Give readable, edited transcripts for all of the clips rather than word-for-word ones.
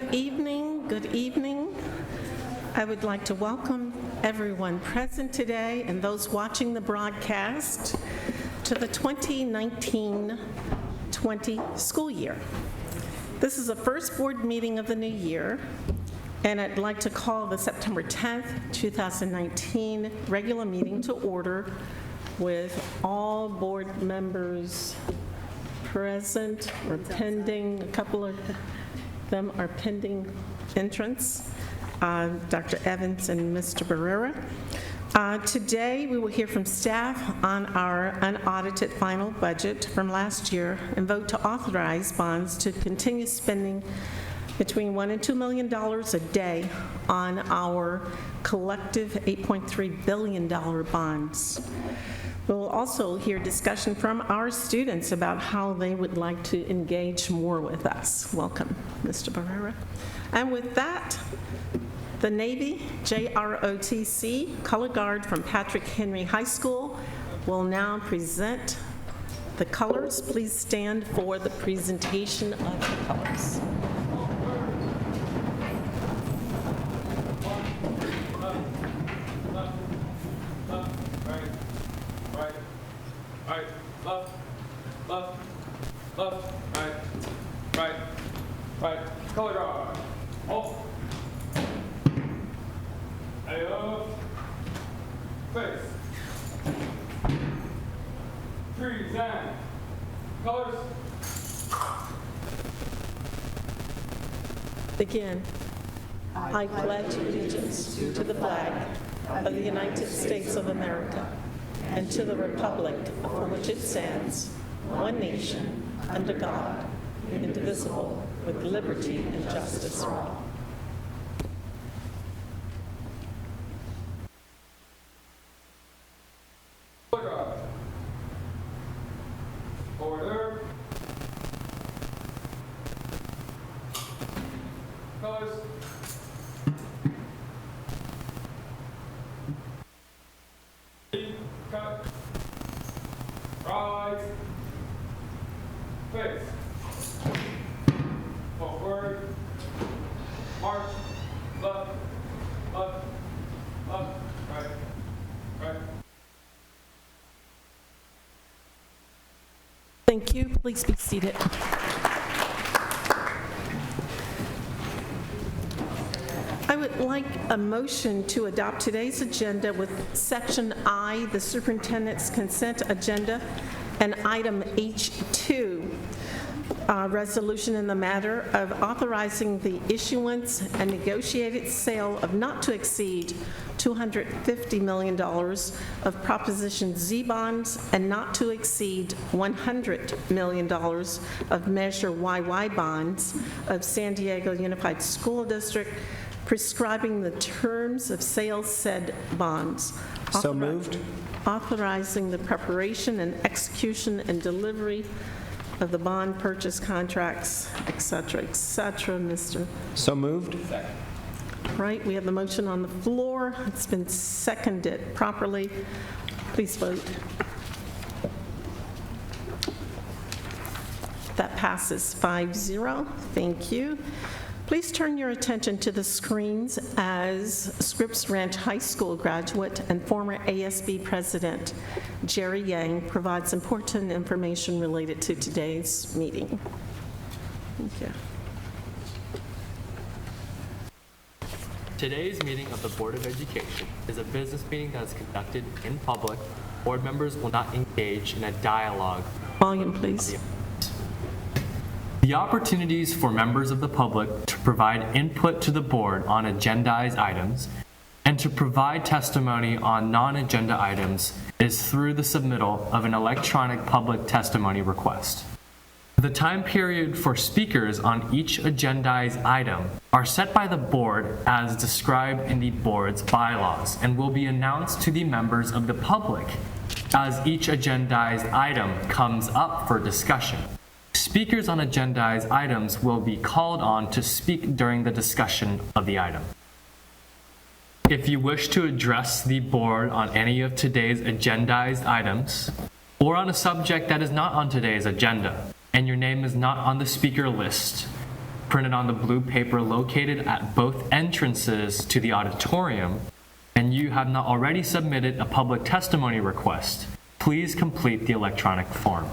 Good evening, good evening. I would like to welcome everyone present today and those watching the broadcast to the 2019-20 school year. This is the first board meeting of the new year, and I'd like to call the September 10th, 2019 regular meeting to order with all board members present or pending. A couple of them are pending entrance, Dr. Evans and Mr. Barrera. Today, we will hear from staff on our unaudited final budget from last year and vote to authorize bonds to continue spending between $1 and $2 million a day on our collective $8.3 billion bonds. We will also hear discussion from our students about how they would like to engage more with us. Welcome, Mr. Barrera. And with that, the Navy JROTC Color Guard from Patrick Henry High School will now present the colors. Please stand for the presentation of the colors. Right, color guard. Off. Ayo. Face. Freeze and colors. Begin. I pledge allegiance to the flag of the United States of America and to the republic for which it stands, one nation, under God, indivisible, with liberty and justice for all. Order. Colors. Cut. Rise. Face. Forward. March. Left. Left. Left. Right. Right. Thank you. Please be seated. I would like a motion to adopt today's agenda with Section I, the Superintendent's Consent Agenda, and Item H2, resolution in the matter of authorizing the issuance and negotiated sale of not to exceed $250 million of Proposition Z bonds and not to exceed $100 million of Measure YY bonds of San Diego Unified School District, prescribing the terms of sale said bonds. So moved. Authorizing the preparation and execution and delivery of the bond purchase contracts, et cetera, Mr. So moved. Right, we have the motion on the floor. It's been seconded properly. Please vote. That passes 5-0. Thank you. Please turn your attention to the screens as Scripps Ranch High School graduate and former ASB president Jerry Yang provides important information related to today's meeting. Thank you. Today's meeting of the Board of Education is a business meeting that is conducted in public. Board members will not engage in a dialogue. Volume, please. The opportunities for members of the public to provide input to the board on agendized items and to provide testimony on non-agenda items is through the submittal of an electronic public testimony request. The time period for speakers on each agendized item are set by the board as described in the board's bylaws and will be announced to the members of the public as each agendized item comes up for discussion. Speakers on agendized items will be called on to speak during the discussion of the item. If you wish to address the board on any of today's agendized items, or on a subject that is not on today's agenda, and your name is not on the speaker list, printed on the blue paper located at both entrances to the auditorium, and you have not already submitted a public testimony request, please complete the electronic form.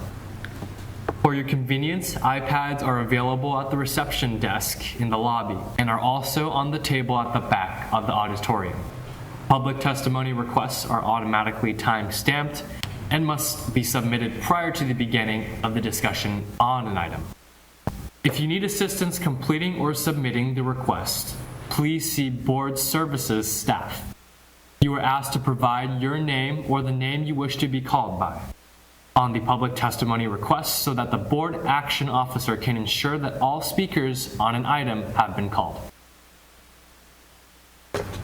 For your convenience, iPads are available at the reception desk in the lobby and are also on the table at the back of the auditorium. Public testimony requests are automatically time-stamped and must be submitted prior to the beginning of the discussion on an item. If you need assistance completing or submitting the request, please see Board Services staff. You are asked to provide your name or the name you wish to be called by on the public testimony request so that the board action officer can ensure that all speakers on an item have been called.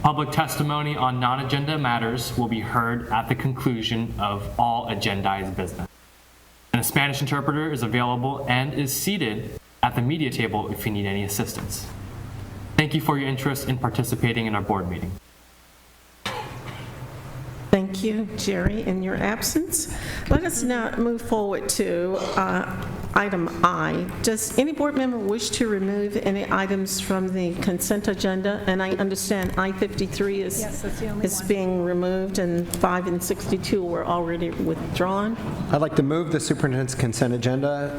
Public testimony on non-agenda matters will be heard at the conclusion of all agendized business. And a Spanish interpreter is available and is seated at the media table if you need any assistance. Thank you for your interest in participating in our board meeting. Thank you, Jerry, in your absence. Let us now move forward to item I. Does any board member wish to remove any items from the consent agenda? And I understand I-53 is being removed, and 5 and 62 were already withdrawn. I'd like to move the superintendent's consent agenda.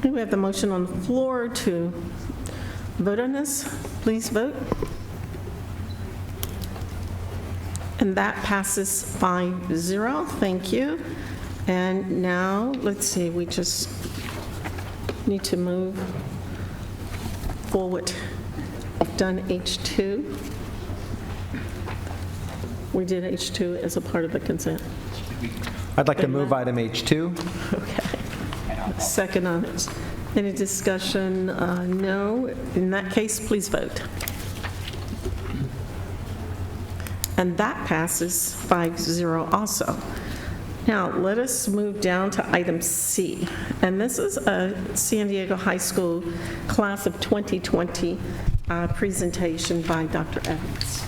We have the motion on the floor to vote on this. Please vote. And that passes 5-0. Thank you. And now, let's see, we just need to move forward. We've done H2. We did H2 as a part of the consent. I'd like to move item H2. Okay. Second on it. Any discussion? No. In that case, please vote. And that passes 5-0 also. Now, let us move down to item C. And this is a San Diego High School Class of 2020 presentation by Dr. Evans.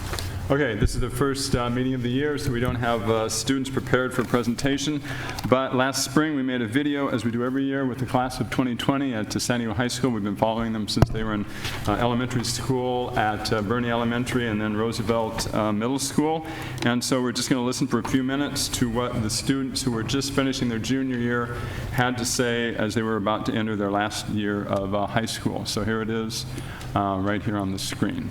Okay, this is the first meeting of the year, so we don't have students prepared for presentation. But last spring, we made a video, as we do every year, with the class of 2020 at San Diego High School. We've been following them since they were in elementary school at Bernie Elementary and then Roosevelt Middle School. And so we're just going to listen for a few minutes to what the students who were just finishing their junior year had to say as they were about to enter their last year of high school. So here it is, right here on the screen.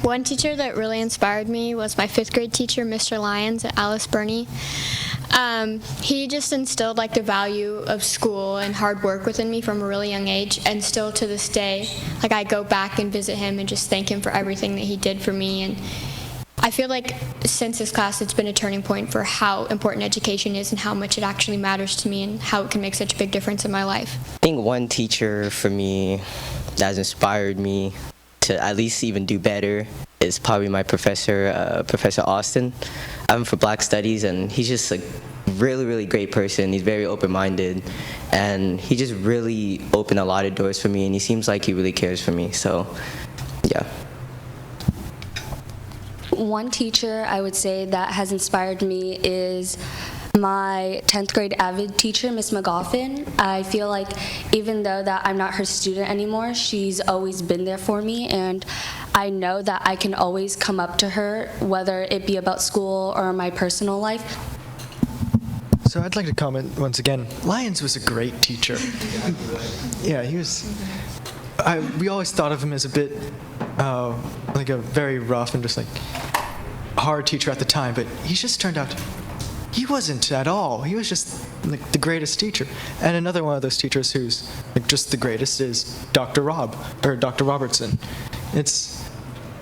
One teacher that really inspired me was my 5th grade teacher, Mr. Lyons at Alice Burney. He just instilled like the value of school and hard work within me from a really young age, and still to this day, like I go back and visit him and just thank him for everything that he did for me. And I feel like since this class, it's been a turning point for how important education is and how much it actually matters to me and how it can make such a big difference in my life. I think one teacher for me that has inspired me to at least even do better is probably my professor, Professor Austin. I'm for Black Studies, and he's just a really, really great person. He's very open-minded, and he just really opened a lot of doors for me, and he seems like he really cares for me, so yeah. One teacher I would say that has inspired me is my 10th grade AVID teacher, Miss McGoffin. I feel like even though that I'm not her student anymore, she's always been there for me, and I know that I can always come up to her, whether it be about school or my personal life. So I'd like to comment once again. Lyons was a great teacher. Yeah, he was. We always thought of him as a bit like a very rough and just like hard teacher at the time, but he just turned out. He wasn't at all. He was just like the greatest teacher. And another one of those teachers who's like just the greatest is Dr. Robertson.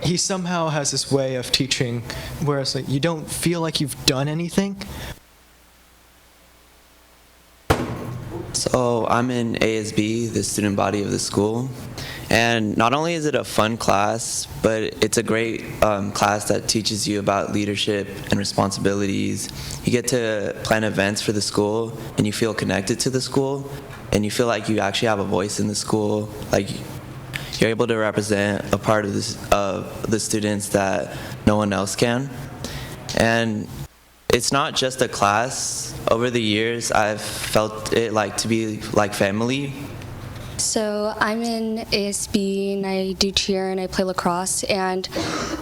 He somehow has this way of teaching where it's like you don't feel like you've done anything. So I'm in ASB, the student body of the school. And not only is it a fun class, but it's a great class that teaches you about leadership and responsibilities. You get to plan events for the school, and you feel connected to the school, and you feel like you actually have a voice in the school. Like you're able to represent a part of the students that no one else can. And it's not just a class. Over the years, I've felt it like to be like family. So I'm in ASB and I do cheer and I play lacrosse, and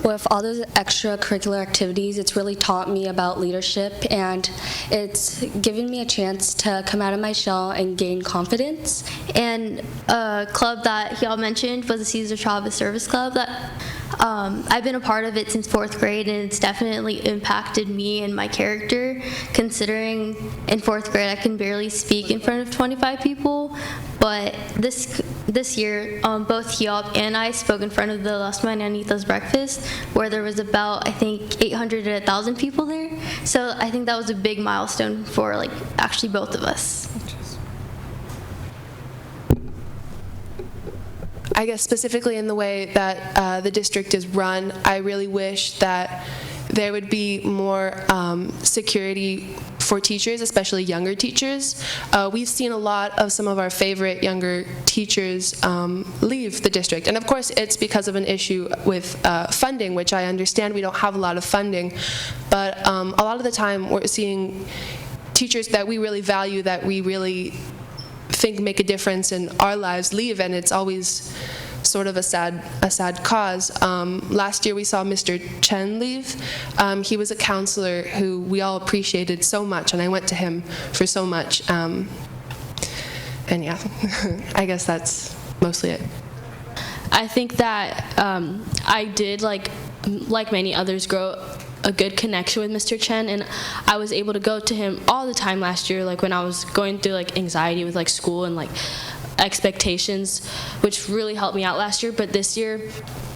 with all those extracurricular activities, it's really taught me about leadership, and it's given me a chance to come out of my shell and gain confidence. And a club that y'all mentioned was the Cesar Chavez Service Club. That I've been a part of it since 4th grade, and it's definitely impacted me and my character, considering in 4th grade I can barely speak in front of 25 people. But this year, both Hiob and I spoke in front of the Las Mañanitas breakfast, where there was about, I think, 800 to 1,000 people there. So I think that was a big milestone for actually both of us. I guess specifically in the way that the district is run, I really wish that there would be more security for teachers, especially younger teachers. We've seen a lot of some of our favorite younger teachers leave the district. And of course, it's because of an issue with funding, which I understand we don't have a lot of funding. But a lot of the time, we're seeing teachers that we really value, that we really think make a difference in our lives, leave, and it's always sort of a sad cause. Last year we saw Mr. Chen leave. He was a counselor who we all appreciated so much, and I went to him for so much. And yeah, I guess that's mostly it. I think that I did, like many others, grow a good connection with Mr. Chen, and I was able to go to him all the time last year, when I was going through anxiety with school and expectations, which really helped me out last year. But this year,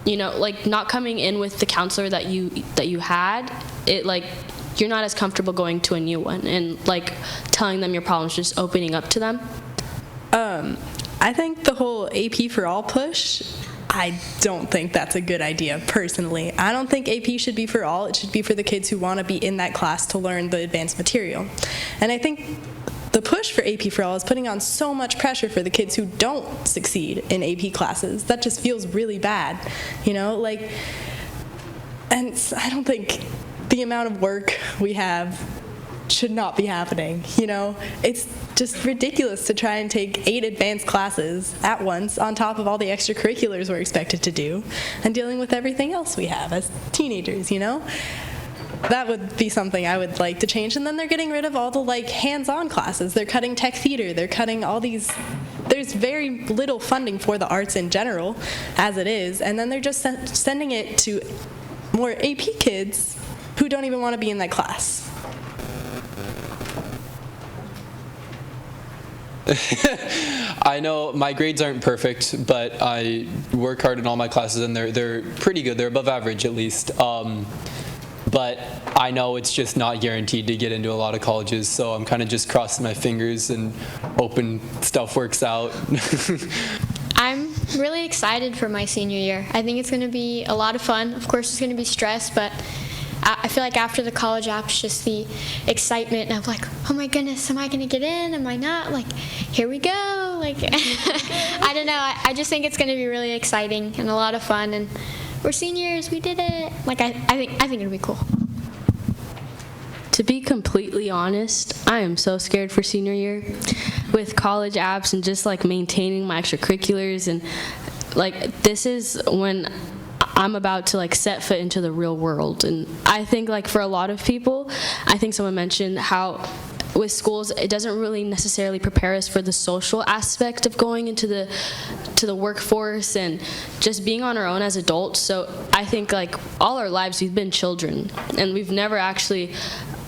not coming in with the counselor that you had, you're not as comfortable going to a new one and telling them your problems, just opening up to them. I think the whole AP for All push, I don't think that's a good idea, personally. I don't think AP should be for all. It should be for the kids who want to be in that class to learn the advanced material. And I think the push for AP for All is putting on so much pressure for the kids who don't succeed in AP classes. That just feels really bad, and I don't think the amount of work we have should not be happening, It's just ridiculous to try and take 8 advanced classes at once on top of all the extracurriculars we're expected to do and dealing with everything else we have as teenagers, That would be something I would like to change. And then they're getting rid of all the hands-on classes. They're cutting tech theater. They're cutting all these. There's very little funding for the arts in general, as it is. And then they're just sending it to more AP kids who don't even want to be in that class. I know my grades aren't perfect, but I work hard in all my classes, and they're pretty good. They're above average, at least. But I know it's just not guaranteed to get into a lot of colleges, so I'm kind of just crossing my fingers and hoping stuff works out. I'm really excited for my senior year. I think it's going to be a lot of fun. Of course, it's going to be stress, but I feel like after the college apps, just the excitement of oh my goodness, am I going to get in? Am I not? Here we go. I don't know. I just think it's going to be really exciting and a lot of fun. And we're seniors. We did it. I think it'll be cool. To be completely honest, I am so scared for senior year with college apps and just maintaining my extracurriculars, and this is when I'm about to set foot into the real world. And I think for a lot of people, I think someone mentioned how with schools it doesn't really necessarily prepare us for the social aspect of going into the workforce and just being on our own as adults. So I think all our lives we've been children, and we've never actually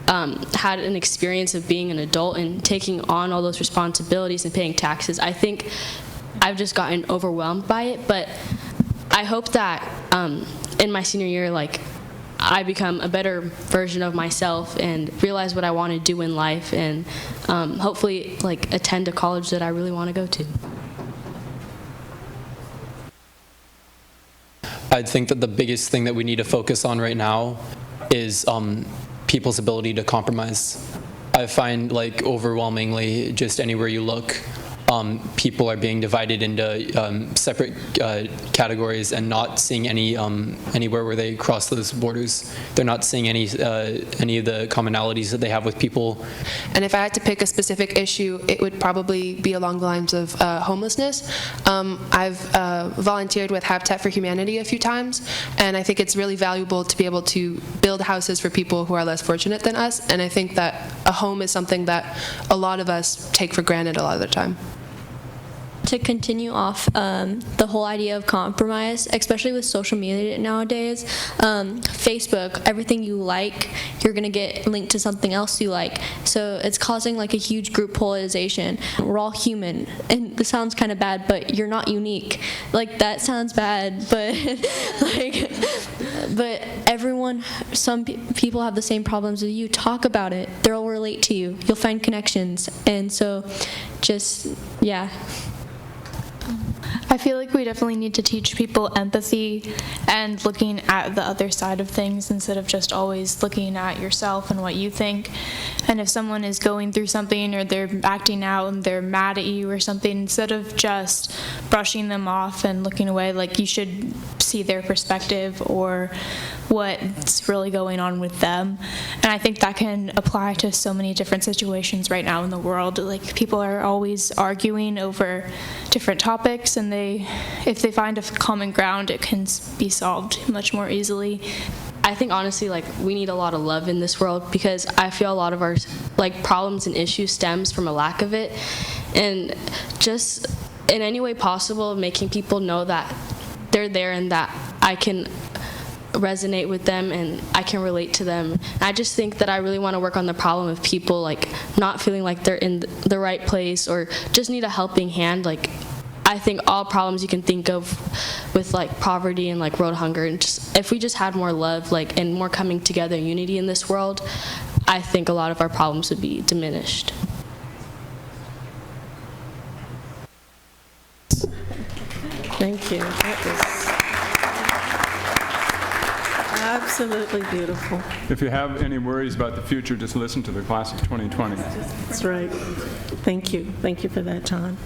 had an experience of being an adult and taking on all those responsibilities and paying taxes. I think I've just gotten overwhelmed by it, but I hope that in my senior year, I become a better version of myself and realize what I want to do in life, and hopefully attend a college that I really want to go to. I think that the biggest thing that we need to focus on right now is people's ability to compromise. I find overwhelmingly, just anywhere you look, people are being divided into separate categories and not seeing anywhere where they cross those borders. They're not seeing any of the commonalities that they have with people. And if I had to pick a specific issue, it would probably be along the lines of homelessness. I've volunteered with Habitat for Humanity a few times, and I think it's really valuable to be able to build houses for people who are less fortunate than us, and I think that a home is something that a lot of us take for granted a lot of the time. To continue off the whole idea of compromise, especially with social media nowadays, Facebook, everything you like, you're going to get linked to something else you like. So it's causing like a huge group polarization. We're all human, and this sounds kind of bad, but you're not unique. Like, that sounds bad, but but everyone, some people have the same problems as you. Talk about it. They'll relate to you. You'll find connections. And so just, yeah. I feel like we definitely need to teach people empathy and looking at the other side of things instead of just always looking at yourself and what you think. And if someone is going through something or they're acting out and they're mad at you or something, instead of just brushing them off and looking away, like, you should see their perspective or what's really going on with them. And I think that can apply to so many different situations right now in the world. Like, people are always arguing over different topics, and if they find a common ground, it can be solved much more easily. I think honestly, like, we need a lot of love in this world, because I feel a lot of our like problems and issues stems from a lack of it, and just in any way possible making people know that they're there and that I can resonate with them and I can relate to them. And I just think that I really want to work on the problem of people like not feeling like they're in the right place or just need a helping hand. Like, I think all problems you can think of with like poverty and like road hunger, and just if we just had more love, like, and more coming together unity in this world, I think a lot of our problems would be diminished. Thank you. That was absolutely beautiful. If you have any worries about the future, just listen to the class of 2020. That's right. Thank you. Thank you for that, John.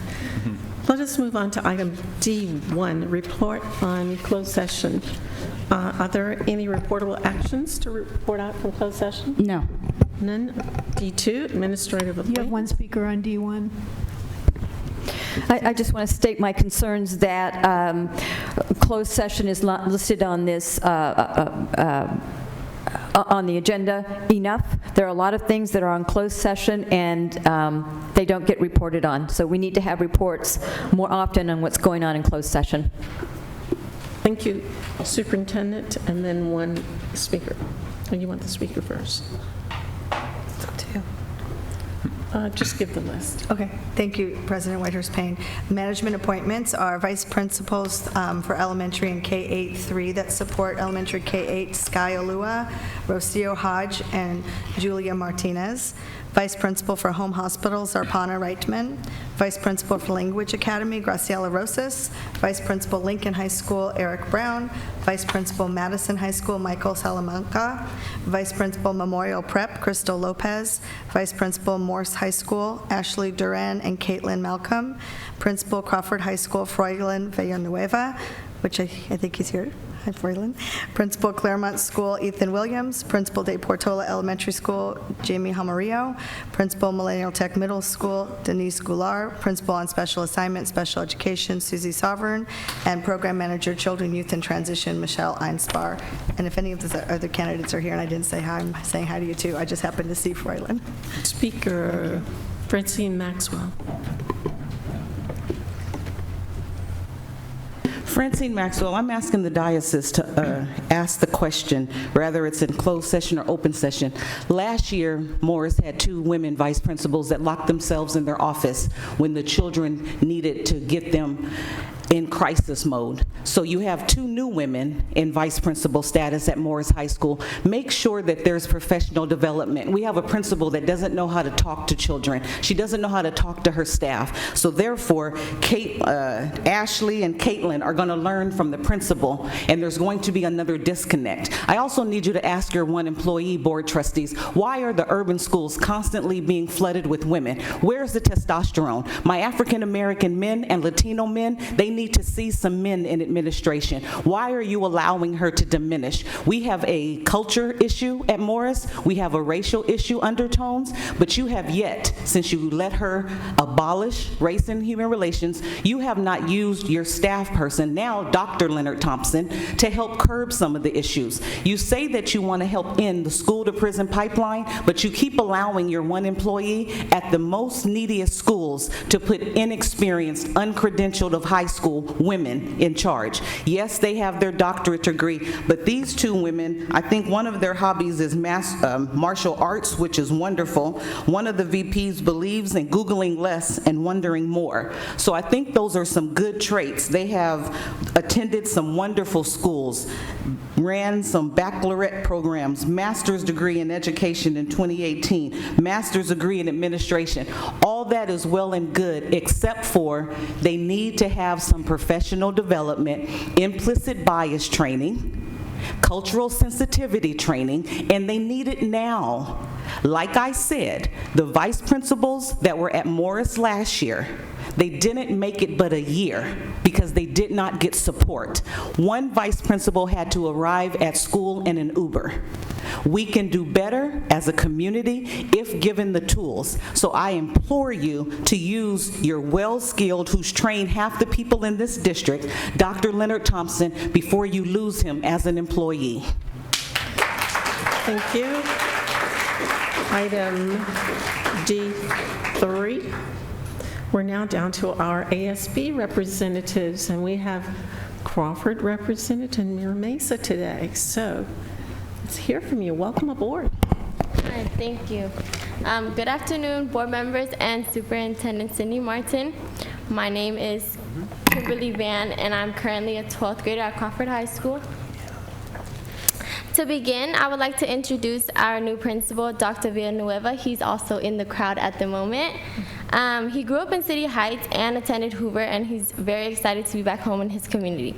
Let us move on to item D1, report on closed session. Are there any reportable actions to report out from closed session? No. None. D2, administrative appointment. You have one speaker on D1. I just want to state my concerns that closed session is not listed on this on the agenda enough. There are a lot of things that are on closed session and they don't get reported on. So we need to have reports more often on what's going on in closed session. Thank you, Superintendent, and then one speaker. Oh, you want the speaker first? It's up to you. Just give the list. Okay, thank you, President Whitehurst-Payne. Management appointments are vice principals for elementary and K-8-3 that support elementary K-8, Sky Alua, Rocio Hodge, and Julia Martinez. Vice principal for home hospitals, Arpana Reitman. Vice principal for Language Academy, Graciela Rosas. Vice principal Lincoln High School, Eric Brown. Vice principal Madison High School, Michael Salamanca. Vice principal Memorial Prep, Crystal Lopez. Vice principal Morse High School, Ashley Duran and Caitlin Malcolm. Principal Crawford High School, Froylan Villanueva, which I think he's here. Hi, Froylan. Principal Claremont School, Ethan Williams. Principal De Portola Elementary School, Jamie Hamarillo. Principal Millennial Tech Middle School, Denise Goulart. Principal on Special Assignment, Special Education, Susie Sovereign. And Program Manager, Children, Youth, and Transition, Michelle Einspar. And if any of the other candidates are here and I didn't say hi, I'm saying hi to you too. I just happened to see Froylan. Speaker Francine Maxwell. Francine Maxwell, I'm asking the diocese to ask the question, whether it's in closed session or open session. Last year, Morris had 2 women vice principals that locked themselves in their office when the children needed to get them in crisis mode. So you have 2 new women in vice principal status at Morris High School. Make sure that there's professional development. We have a principal that doesn't know how to talk to children. She doesn't know how to talk to her staff. So therefore, Ashley and Caitlin are going to learn from the principal, and there's going to be another disconnect. I also need you to ask your one employee board trustees, why are the urban schools constantly being flooded with women? Where's the testosterone? My African American men and Latino men, they need to see some men in administration. Why are you allowing her to diminish? We have a culture issue at Morris. We have a racial issue undertones, but you have yet, since you let her abolish race and human relations, you have not used your staff person, now Dr. Leonard Thompson, to help curb some of the issues. You say that you want to help end the school-to-prison pipeline, but you keep allowing your one employee at the most neediest schools to put inexperienced, uncredentialed of high school women in charge. Yes, they have their doctorate degree, but these 2 women, I think one of their hobbies is martial arts, which is wonderful. One of the VPs believes in Googling less and wondering more. So I think those are some good traits. They have attended some wonderful schools, ran some baccalaureate programs, master's degree in education in 2018, master's degree in administration. All that is well and good, except for they need to have some professional development, implicit bias training, cultural sensitivity training, and they need it now. Like I said, the vice principals that were at Morris last year, they didn't make it but a year because they did not get support. One vice principal had to arrive at school in an Uber. We can do better as a community if given the tools. So I implore you to use your well-skilled, who's trained half the people in this district, Dr. Leonard Thompson, before you lose him as an employee. Thank you. Item D3. We're now down to our ASB representatives, and we have Crawford represented and Mira Mesa today. So let's hear from you. Welcome aboard. Hi, thank you. Good afternoon, board members and Superintendent Cindy Martin. My name is Kimberly Van, and I'm currently a 12th grader at Crawford High School. To begin, I would like to introduce our new principal, Dr. Villanueva. He's also in the crowd at the moment. He grew up in City Heights and attended Hoover, and he's very excited to be back home in his community.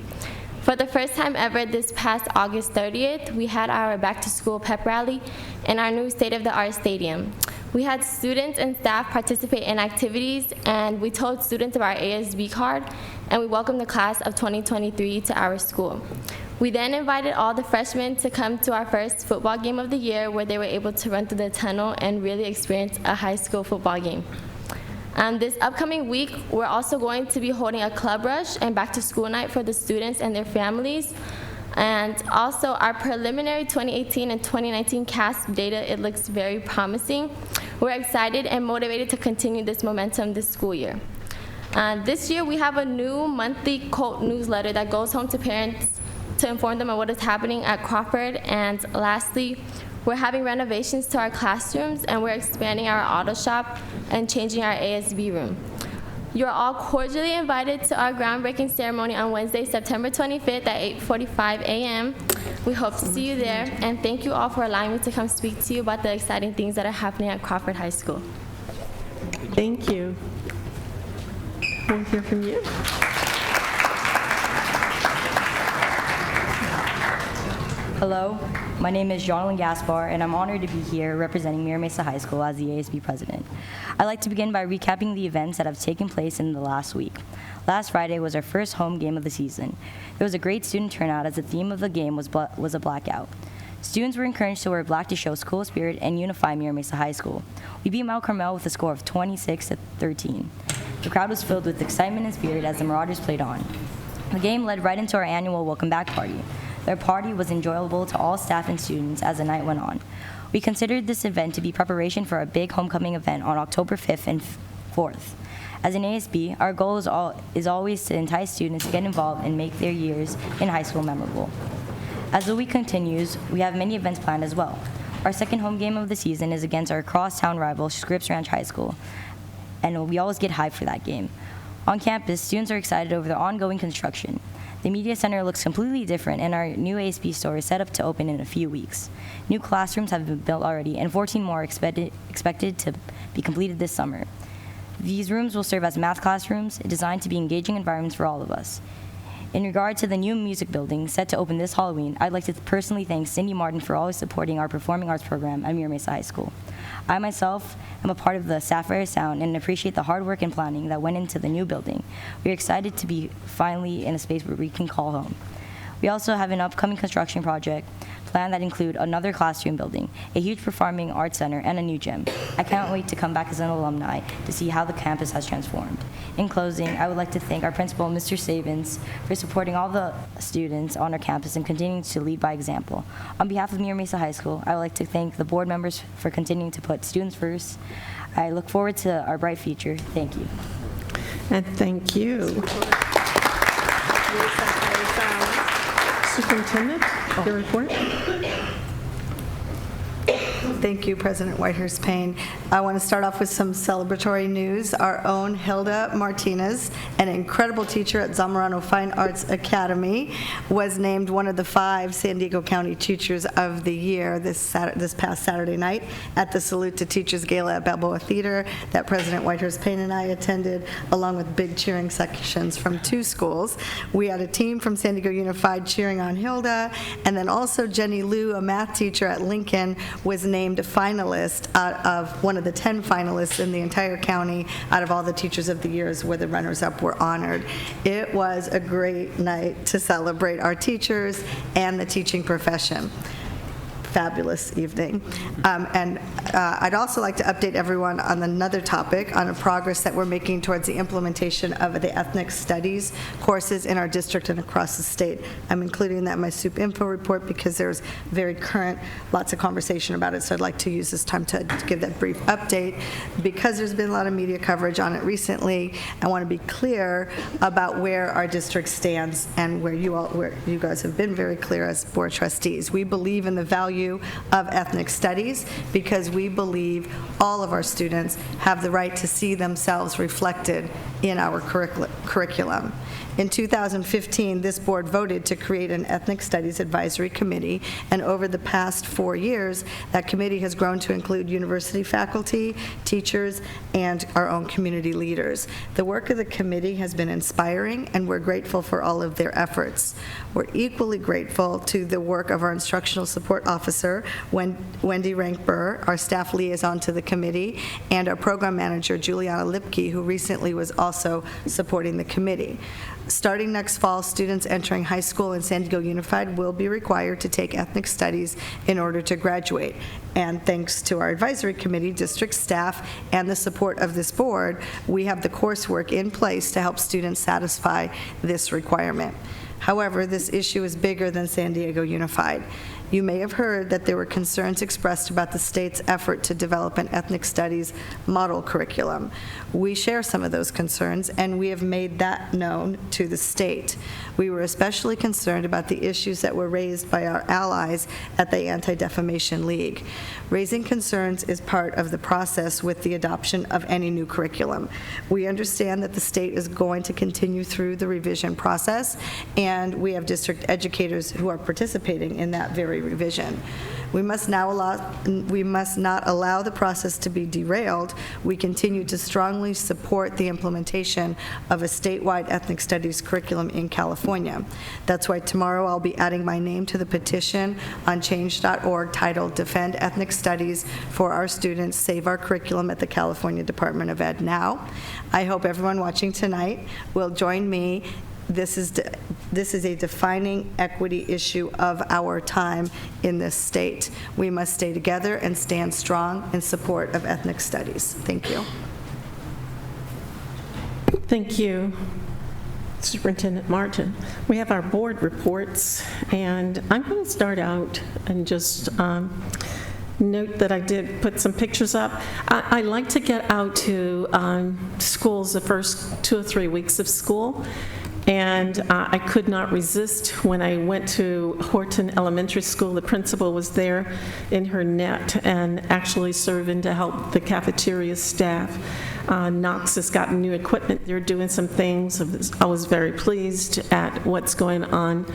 For the first time ever, this past August 30th, we had our back-to-school pep rally in our new state-of-the-art stadium. We had students and staff participate in activities, and we told students of our ASB card, and we welcomed the class of 2023 to our school. We then invited all the freshmen to come to our first football game of the year, where they were able to run through the tunnel and really experience a high school football game. This upcoming week, we're also going to be holding a club rush and back to school night for the students and their families. And also our preliminary 2018 and 2019 CASP data, it looks very promising. We're excited and motivated to continue this momentum this school year. This year we have a new monthly COLT newsletter that goes home to parents to inform them of what is happening at Crawford. And lastly, we're having renovations to our classrooms, and we're expanding our auto shop and changing our ASB room. You're all cordially invited to our groundbreaking ceremony on Wednesday, September 25th at 8:45 a.m. We hope to see you there, and thank you all for allowing me to come speak to you about the exciting things that are happening at Crawford High School. Thank you. We'll hear from you. Hello, my name is Jonathan Gaspar, and I'm honored to be here representing Mira Mesa High School as the ASB president. I'd like to begin by recapping the events that have taken place in the last week. Last Friday was our first home game of the season. There was a great student turnout as the theme of the game was a blackout. Students were encouraged to wear black to show school spirit and unify Mira Mesa High School. We beat Mount Carmel with a score of 26-13. The crowd was filled with excitement and spirit as the Marauders played on. The game led right into our annual welcome back party. Their party was enjoyable to all staff and students as the night went on. We considered this event to be preparation for a big homecoming event on October 5th and 4th. As an ASB, our goal is always to entice students to get involved and make their years in high school memorable. As the week continues, we have many events planned as well. Our second home game of the season is against our crosstown rival, Scripps Ranch High School, and we always get hyped for that game. On campus, students are excited over the ongoing construction. The Media Center looks completely different, and our new ASB store is set up to open in a few weeks. New classrooms have been built already, and 14 more are expected to be completed this summer. These rooms will serve as math classrooms, designed to be engaging environments for all of us. In regard to the new music building set to open this Halloween, I'd like to personally thank Cindy Martin for always supporting our performing arts program at Mira Mesa High School. I myself am a part of the Sapphire Sound and appreciate the hard work and planning that went into the new building. We are excited to be finally in a space where we can call home. We also have an upcoming construction project plan that include another classroom building, a huge performing arts center, and a new gym. I can't wait to come back as an alumni to see how the campus has transformed. In closing, I would like to thank our principal, Mr. Savins, for supporting all the students on our campus and continuing to lead by example. On behalf of Mira Mesa High School, I would like to thank the board members for continuing to put students first. I look forward to our bright future. Thank you. And thank you. Superintendent, your report. Thank you, President Whitehurst Payne. I want to start off with some celebratory news. Our own Hilda Martinez, an incredible teacher at Zamorano Fine Arts Academy, was named one of the 5 San Diego County Teachers of the Year this past Saturday night at the Salute to Teachers Gala at Balboa Theater that President Whitehurst Payne and I attended, along with big cheering sections from 2 schools. We had a team from San Diego Unified cheering on Hilda, and then also Jenny Liu, a math teacher at Lincoln, was named a finalist out of one of the 10 finalists in the entire county out of all the Teachers of the Years where the runners-up were honored. It was a great night to celebrate our teachers and the teaching profession. Fabulous evening. I'd also like to update everyone on another topic, on a progress that we're making towards the implementation of the ethnic studies courses in our district and across the state. I'm including that in my SOUP info report because there's very current, lots of conversation about it, so I'd like to use this time to give that brief update. Because there's been a lot of media coverage on it recently, I want to be clear about where our district stands and where you guys have been very clear as board trustees. We believe in the value of ethnic studies because we believe all of our students have the right to see themselves reflected in our curriculum. In 2015, this board voted to create an Ethnic Studies Advisory Committee, and over the past 4 years, that committee has grown to include university faculty, teachers, and our own community leaders. The work of the committee has been inspiring, and we're grateful for all of their efforts. We're equally grateful to the work of our instructional support officer, Wendy Rank-Burr, our staff liaison to the committee, and our program manager, Juliana Lipke, who recently was also supporting the committee. Starting next fall, students entering high school in San Diego Unified will be required to take ethnic studies in order to graduate. And thanks to our advisory committee, district staff, and the support of this board, we have the coursework in place to help students satisfy this requirement. However, this issue is bigger than San Diego Unified. You may have heard that there were concerns expressed about the state's effort to develop an ethnic studies model curriculum. We share some of those concerns, and we have made that known to the state. We were especially concerned about the issues that were raised by our allies at the Anti-Defamation League. Raising concerns is part of the process with the adoption of any new curriculum. We understand that the state is going to continue through the revision process, and we have district educators who are participating in that very revision. We must not allow the process to be derailed. We continue to strongly support the implementation of a statewide ethnic studies curriculum in California. That's why tomorrow I'll be adding my name to the petition on change.org titled Defend Ethnic Studies for Our Students, Save Our Curriculum at the California Department of Ed Now. I hope everyone watching tonight will join me. This is a defining equity issue of our time in this state. We must stay together and stand strong in support of ethnic studies. Thank you. Thank you, Superintendent Martin. We have our board reports, and I'm going to start out and just note that I did put some pictures up. I like to get out to schools the first 2 or 3 weeks of school. And I could not resist when I went to Horton Elementary School. The principal was there in her net and actually serving to help the cafeteria staff. Knox has gotten new equipment. They're doing some things. I was very pleased at what's going on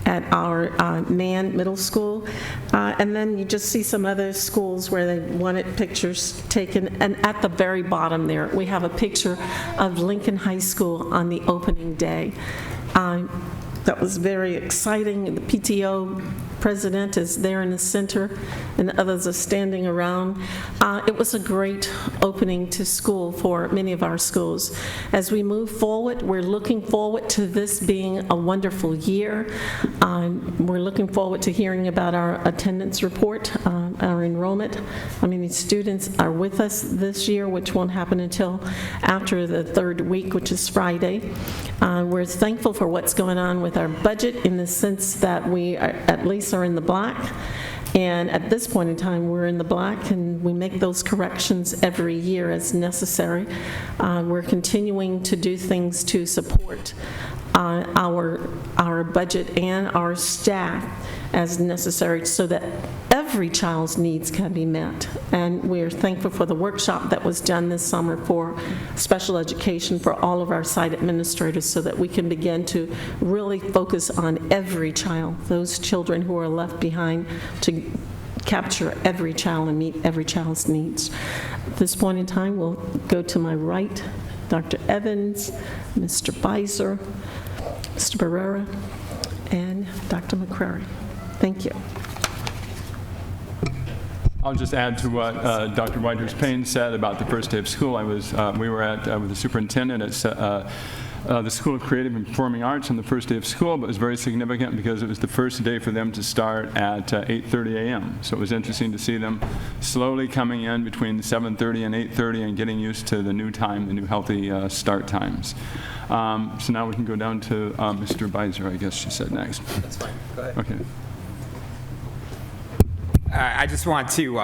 at our Mann Middle School. And then you just see some other schools where they wanted pictures taken. And at the very bottom there, we have a picture of Lincoln High School on the opening day. That was very exciting. The PTO president is there in the center, and others are standing around. It was a great opening to school for many of our schools. As we move forward, we're looking forward to this being a wonderful year. We're looking forward to hearing about our attendance report, our enrollment. How many students are with us this year, which won't happen until after the third week, which is Friday. We're thankful for what's going on with our budget in the sense that we at least are in the black. And at this point in time, we're in the black, and we make those corrections every year as necessary. We're continuing to do things to support our budget and our staff as necessary so that every child's needs can be met. And we're thankful for the workshop that was done this summer for special education for all of our site administrators so that we can begin to really focus on every child, those children who are left behind, to capture every child and meet every child's needs. At this point in time, we'll go to my right, Dr. Evans, Mr. Beiser, Mr. Barrera, and Dr. McCrary. Thank you. I'll just add to what Dr. Whitehurst-Payne said about the first day of school. We were at with the superintendent at the School of Creative and Performing Arts on the first day of school, but it was very significant because it was the first day for them to start at 8:30 a.m. So it was interesting to see them slowly coming in between 7:30 and 8:30 and getting used to the new time, the new healthy start times. So now we can go down to Mr. Beiser, I guess she said next. That's fine. Go ahead. Okay. I just want to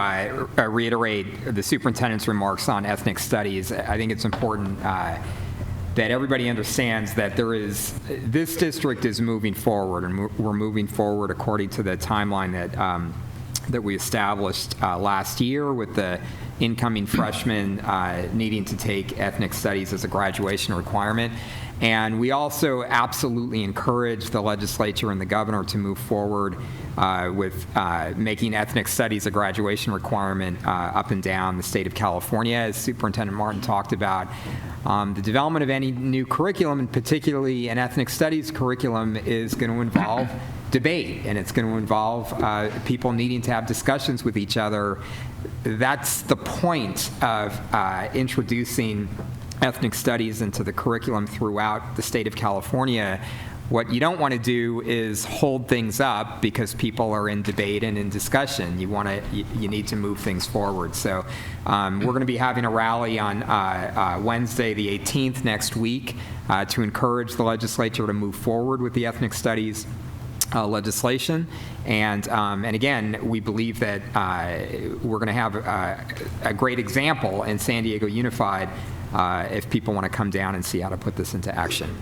reiterate the superintendent's remarks on ethnic studies. I think it's important that everybody understands that this district is moving forward, and we're moving forward according to the timeline that we established last year, with the incoming freshmen needing to take ethnic studies as a graduation requirement. And we also absolutely encourage the legislature and the governor to move forward with making ethnic studies a graduation requirement up and down the state of California. As Superintendent Martin talked about, the development of any new curriculum, and particularly an ethnic studies curriculum, is going to involve debate, and it's going to involve people needing to have discussions with each other. That's the point of introducing ethnic studies into the curriculum throughout the state of California. What you don't want to do is hold things up because people are in debate and in discussion. You need to move things forward. So we're going to be having a rally on Wednesday the 18th next week to encourage the legislature to move forward with the ethnic studies legislation. And again, we believe that we're going to have a great example in San Diego Unified if people want to come down and see how to put this into action.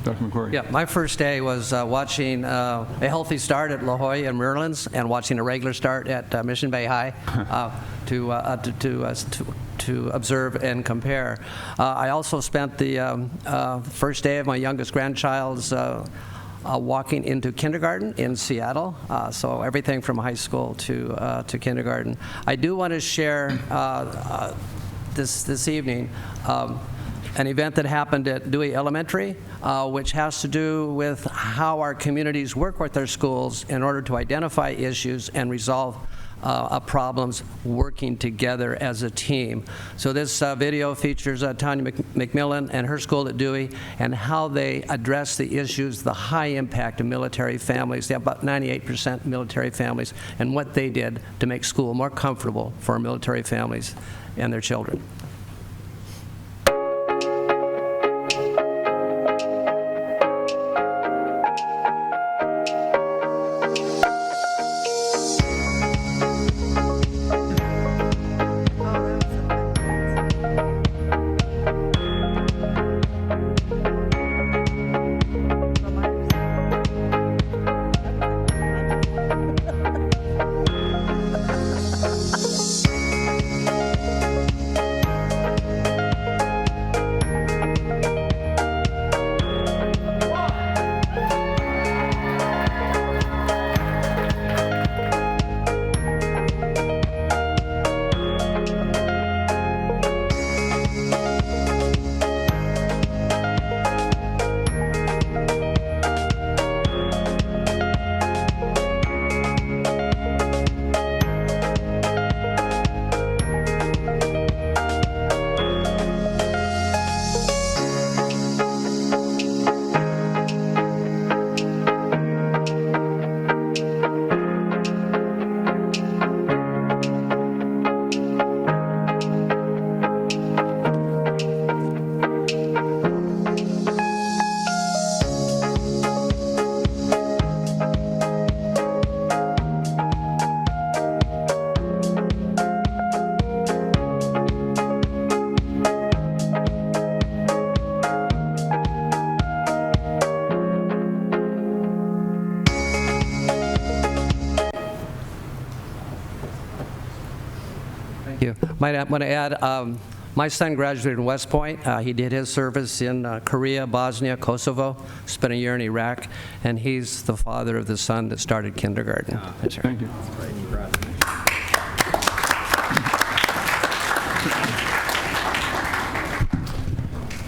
Dr. McCrory. Yeah, my first day was watching a healthy start at La Jolla and Merlin's, and watching a regular start at Mission Bay High to observe and compare. I also spent the first day of my youngest grandchild's walking into kindergarten in Seattle, so everything from high school to kindergarten. I do want to share this evening an event that happened at Dewey Elementary, which has to do with how our communities work with their schools in order to identify issues and resolve problems working together as a team. So this video features Tanya McMillan and her school at Dewey, and how they address the issues, the high impact of military families. They have about 98% military families, and what they did to make school more comfortable for military families and their children. Thank you. I want to add, my son graduated in West Point. He did his service in Korea, Bosnia, Kosovo, spent a year in Iraq, and he's the father of the son that started kindergarten. That's right. Thank you.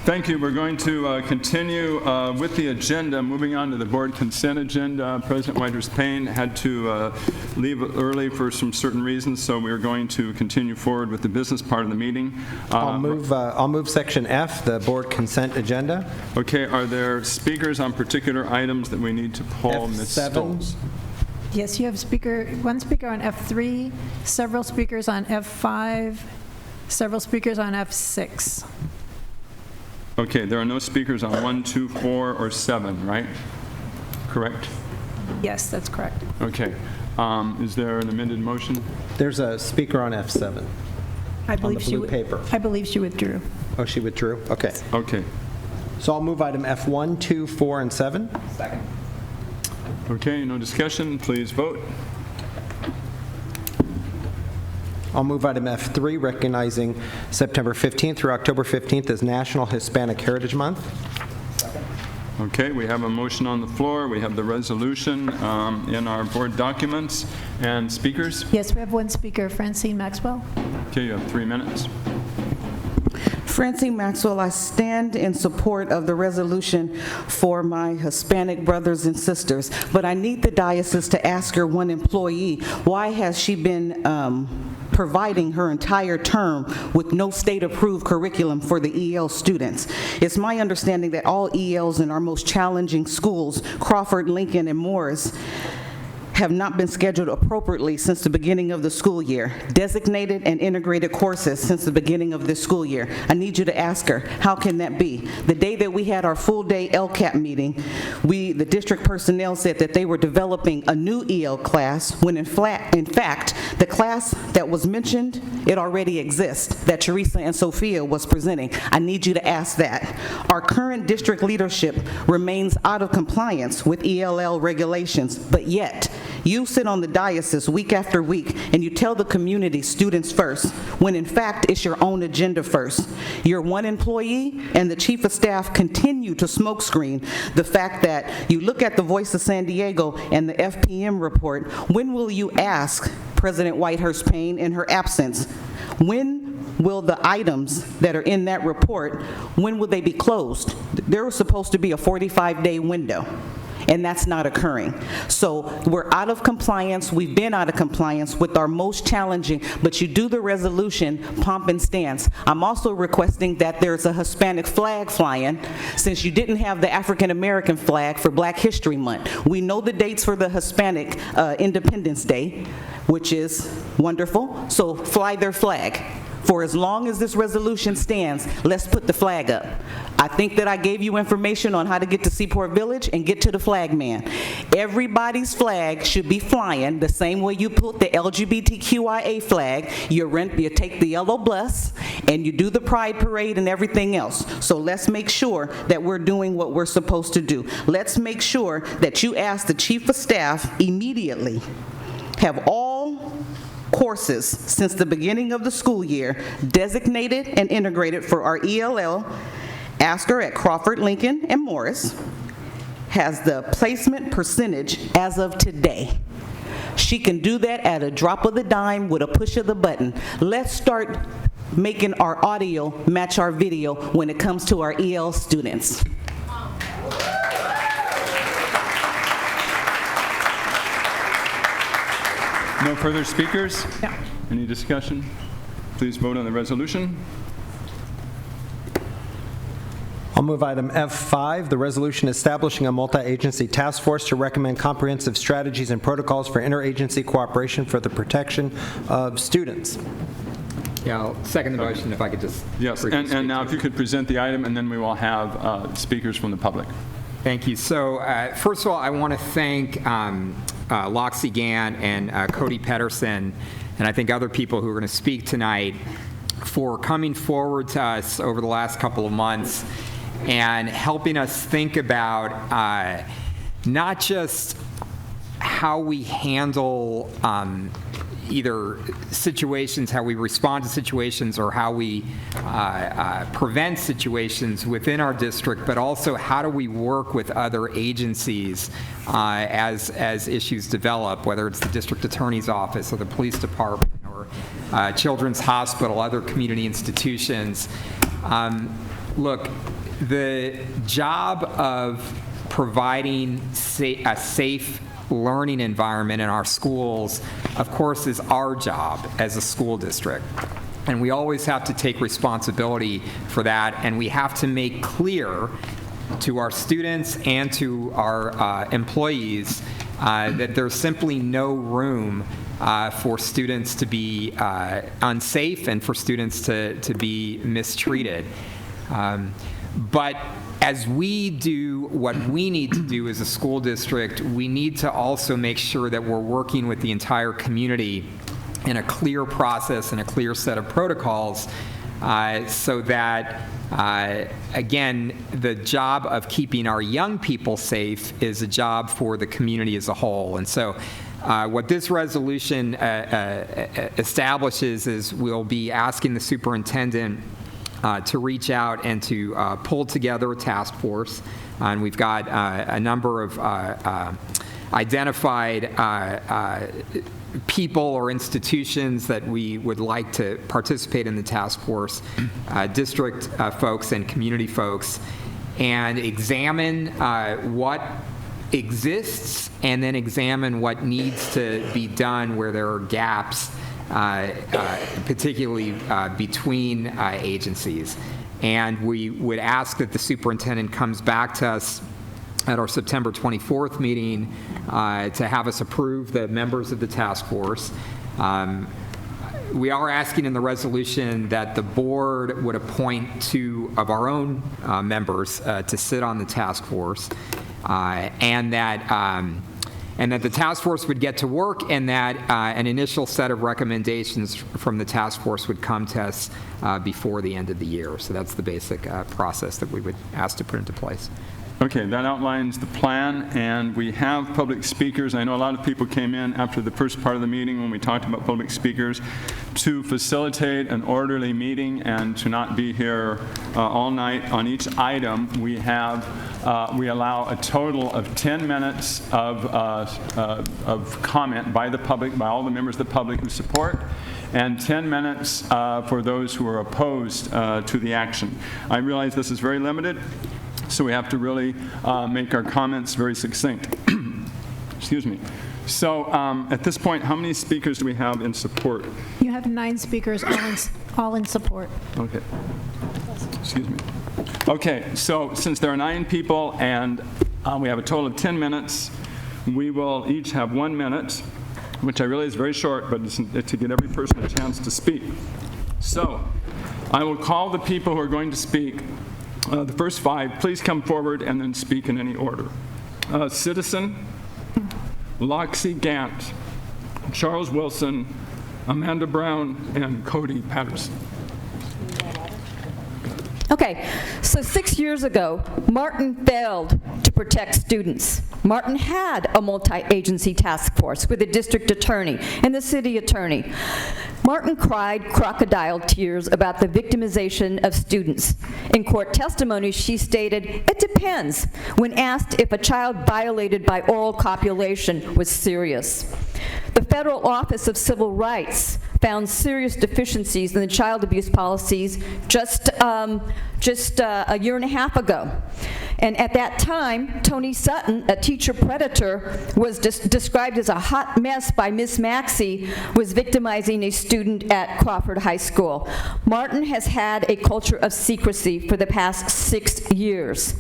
Thank you. We're going to continue with the agenda, moving on to the board consent agenda. President Whitehurst-Payne had to leave early for some certain reasons, so we're going to continue forward with the business part of the meeting. I'll move section F, the board consent agenda. Okay, are there speakers on particular items that we need to poll? Ms. Stolz? Yes, you have one speaker on F3, several speakers on F5, several speakers on F6. Okay, there are no speakers on 1, 2, 4, or 7, right? Correct? Yes, that's correct. Okay. Is there an amended motion? There's a speaker on F7. I believe on the blue paper. I believe she withdrew. Oh, she withdrew? Okay. Okay. So I'll move item F1, 2, 4, and 7. Second. Okay, no discussion. Please vote. I'll move item F3, recognizing September 15th through October 15th as National Hispanic Heritage Month. Okay, we have a motion on the floor. We have the resolution in our board documents. And speakers? Yes, we have one speaker, Francine Maxwell. Okay, you have 3 minutes. Francine Maxwell, I stand in support of the resolution for my Hispanic brothers and sisters, but I need the diocese to ask her one employee, why has she been providing her entire term with no state-approved curriculum for the EL students? It's my understanding that all ELs in our most challenging schools, Crawford, Lincoln, and Morris, have not been scheduled appropriately since the beginning of the school year. Designated and integrated courses since the beginning of this school year. I need you to ask her, how can that be? The day that we had our full-day LCAP meeting, the district personnel said that they were developing a new EL class, when in fact, the class that was mentioned, it already exists, that Teresa and Sophia was presenting. I need you to ask that. Our current district leadership remains out of compliance with ELL regulations, but yet, you sit on the diocese week after week and you tell the community students first, when in fact it's your own agenda first. Your one employee and the chief of staff continue to smokescreen the fact that you look at the Voice of San Diego and the FPM report. When will you ask President Whitehurst-Payne in her absence, when will the items that are in that report, when will they be closed? There was supposed to be a 45-day window, and that's not occurring. So we're out of compliance. We've been out of compliance with our most challenging, but you do the resolution, pomp and stance. I'm also requesting that there's a Hispanic flag flying, since you didn't have the African American flag for Black History Month. We know the dates for the Hispanic Independence Day, which is wonderful, so fly their flag. For as long as this resolution stands, let's put the flag up. I think that I gave you information on how to get to Seaport Village and get to the flag man. Everybody's flag should be flying the same way you put the LGBTQIA flag. You take the yellow bus and you do the pride parade and everything else. So let's make sure that we're doing what we're supposed to do. Let's make sure that you ask the chief of staff immediately, have all courses since the beginning of the school year designated and integrated for our ELL. Ask her at Crawford, Lincoln, and Morris has the placement percentage as of today. She can do that at a drop of the dime with a push of the button. Let's start making our audio match our video when it comes to our EL students. No further speakers? No. Any discussion? Please vote on the resolution. I'll move item F5, the resolution establishing a multi-agency task force to recommend comprehensive strategies and protocols for interagency cooperation for the protection of students. Yeah, I'll second the motion if I could just... Yes, and now if you could present the item, and then we will have speakers from the public. Thank you. So first of all, I want to thank Loxie Gann and Cody Pedersen, and I think other people who are going to speak tonight, for coming forward to us over the last couple of months and helping us think about not just how we handle either situations, how we respond to situations, or how we prevent situations within our district, but also how do we work with other agencies as issues develop, whether it's the district attorney's office or the police department or Children's Hospital, other community institutions. Look, the job of providing a safe learning environment in our schools, of course, is our job as a school district. And we always have to take responsibility for that, and we have to make clear to our students and to our employees that there's simply no room for students to be unsafe and for students to be mistreated. But as we do what we need to do as a school district, we need to also make sure that we're working with the entire community in a clear process and a clear set of protocols so that, again, the job of keeping our young people safe is a job for the community as a whole. And so what this resolution establishes is we'll be asking the superintendent to reach out and to pull together a task force. And we've got a number of identified people or institutions that we would like to participate in the task force, district folks and community folks, and examine what exists and then examine what needs to be done where there are gaps, particularly between agencies. And we would ask that the superintendent comes back to us at our September 24th meeting to have us approve the members of the task force. We are asking in the resolution that the board would appoint 2 of our own members to sit on the task force, and that the task force would get to work, and that an initial set of recommendations from the task force would come to us before the end of the year. So that's the basic process that we would ask to put into place. Okay, that outlines the plan, and we have public speakers. I know a lot of people came in after the first part of the meeting when we talked about public speakers to facilitate an orderly meeting and to not be here all night on each item. We allow a total of 10 minutes of comment by the public, by all the members of the public who support, and 10 minutes for those who are opposed to the action. I realize this is very limited, so we have to really make our comments very succinct. Excuse me. So at this point, how many speakers do we have in support? You have 9 speakers, all in support. Okay. Excuse me. Okay, so since there are 9 people and we have a total of 10 minutes, we will each have 1 minute, which I realize is very short, but it's to give every person a chance to speak. So I will call the people who are going to speak. The first 5, please come forward and then speak in any order. Citizen, Loxie Gant, Charles Wilson, Amanda Brown, and Cody Patterson. Okay, so 6 years ago, Martin failed to protect students. Martin had a multi-agency task force with a district attorney and the city attorney. Martin cried crocodile tears about the victimization of students. In court testimony, she stated, "It depends," when asked if a child violated by oral copulation was serious. The Federal Office of Civil Rights found serious deficiencies in the child abuse policies just a year and a half ago. And at that time, Tony Sutton, a teacher predator, was described as a hot mess by Miss Maxey, was victimizing a student at Crawford High School. Martin has had a culture of secrecy for the past 6 years.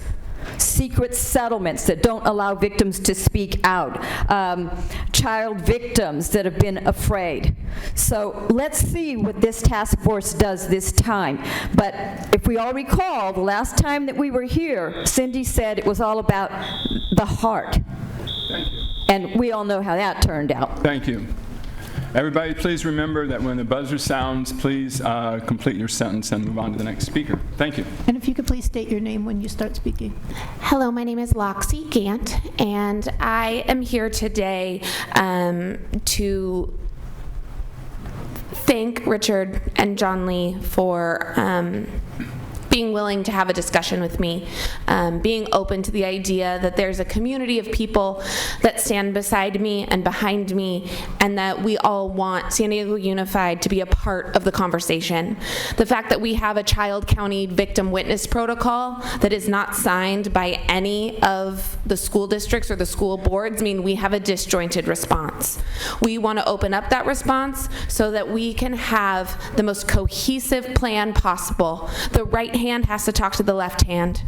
Secret settlements that don't allow victims to speak out, child victims that have been afraid. So let's see what this task force does this time. But if we all recall, the last time that we were here, Cindy said it was all about the heart. Thank you. And we all know how that turned out. Thank you. Everybody, please remember that when the buzzer sounds, please complete your sentence and move on to the next speaker. Thank you. And if you could please state your name when you start speaking. Hello, my name is Loxie Gant, and I am here today to thank Richard and John Lee for being willing to have a discussion with me, being open to the idea that there's a community of people that stand beside me and behind me, and that we all want San Diego Unified to be a part of the conversation. The fact that we have a Child County Victim Witness Protocol that is not signed by any of the school districts or the school boards mean we have a disjointed response. We want to open up that response so that we can have the most cohesive plan possible. The right hand has to talk to the left hand.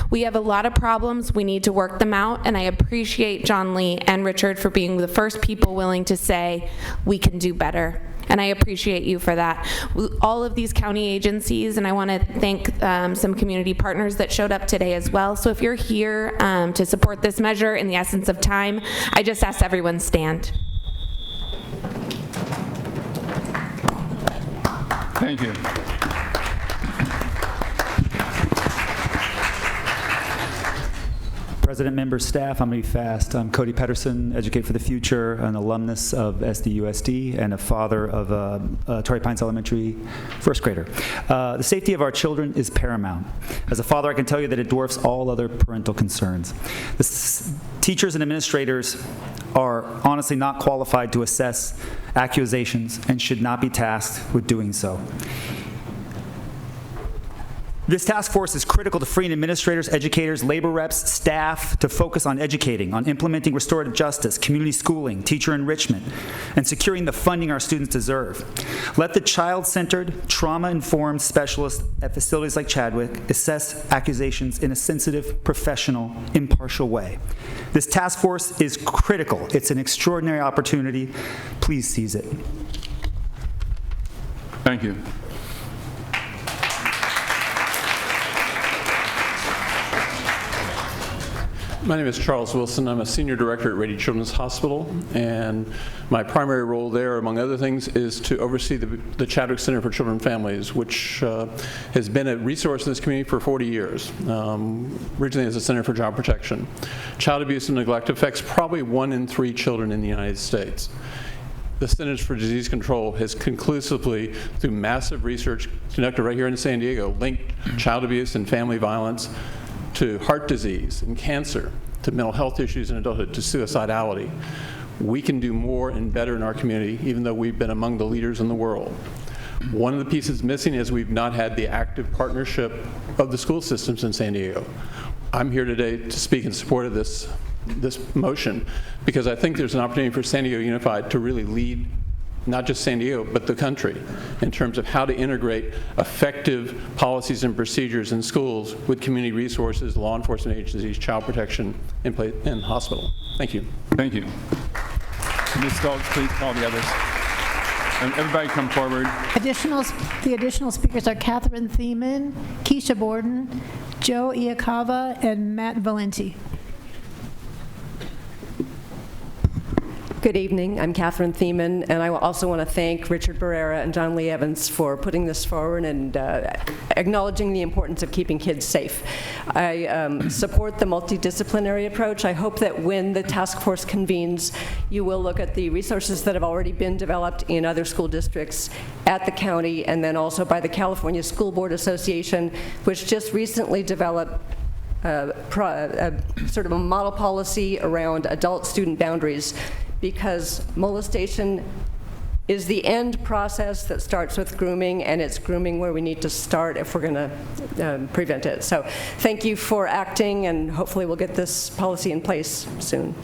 We have a lot of problems. We need to work them out, and I appreciate John Lee and Richard for being the first people willing to say we can do better. And I appreciate you for that. All of these county agencies, and I want to thank some community partners that showed up today as well. So if you're here to support this measure in the essence of time, I just ask everyone stand. Thank you. President, members, staff, I'm going to be fast. I'm Cody Pedersen, Educate for the Future, an alumnus of SDUSD, and a father of Torrey Pines Elementary first grader. The safety of our children is paramount. As a father, I can tell you that it dwarfs all other parental concerns. Teachers and administrators are honestly not qualified to assess accusations and should not be tasked with doing so. This task force is critical to freeing administrators, educators, labor reps, staff to focus on educating, on implementing restorative justice, community schooling, teacher enrichment, and securing the funding our students deserve. Let the child-centered, trauma-informed specialists at facilities like Chadwick assess accusations in a sensitive, professional, impartial way. This task force is critical. It's an extraordinary opportunity. Please seize it. Thank you. My name is Charles Wilson. I'm a senior director at Rady Children's Hospital, and my primary role there, among other things, is to oversee the Chadwick Center for Children and Families, which has been a resource in this community for 40 years, originally as a Center for Child Protection. Child abuse and neglect affects probably 1 in 3 children in the United States. The Centers for Disease Control has conclusively, through massive research conducted right here in San Diego, linked child abuse and family violence to heart disease and cancer, to mental health issues in adulthood, to suicidality. We can do more and better in our community, even though we've been among the leaders in the world. One of the pieces missing is we've not had the active partnership of the school systems in San Diego. I'm here today to speak in support of this motion because I think there's an opportunity for San Diego Unified to really lead not just San Diego, but the country, in terms of how to integrate effective policies and procedures in schools with community resources, law enforcement agencies, child protection, and hospital. Thank you. Thank you. Ms. Stoltz, please call the others. And everybody come forward. The additional speakers are Catherine Thiemann, Keisha Borden, Joe Iacava, and Matt Valenti. Good evening. I'm Catherine Thiemann, and I also want to thank Richard Barrera and John Lee Evans for putting this forward and acknowledging the importance of keeping kids safe. I support the multidisciplinary approach. I hope that when the task force convenes, you will look at the resources that have already been developed in other school districts at the county, and then also by the California School Board Association, which just recently developed sort of a model policy around adult-student boundaries, because molestation is the end process that starts with grooming, and it's grooming where we need to start if we're going to prevent it. So thank you for acting, and hopefully we'll get this policy in place soon.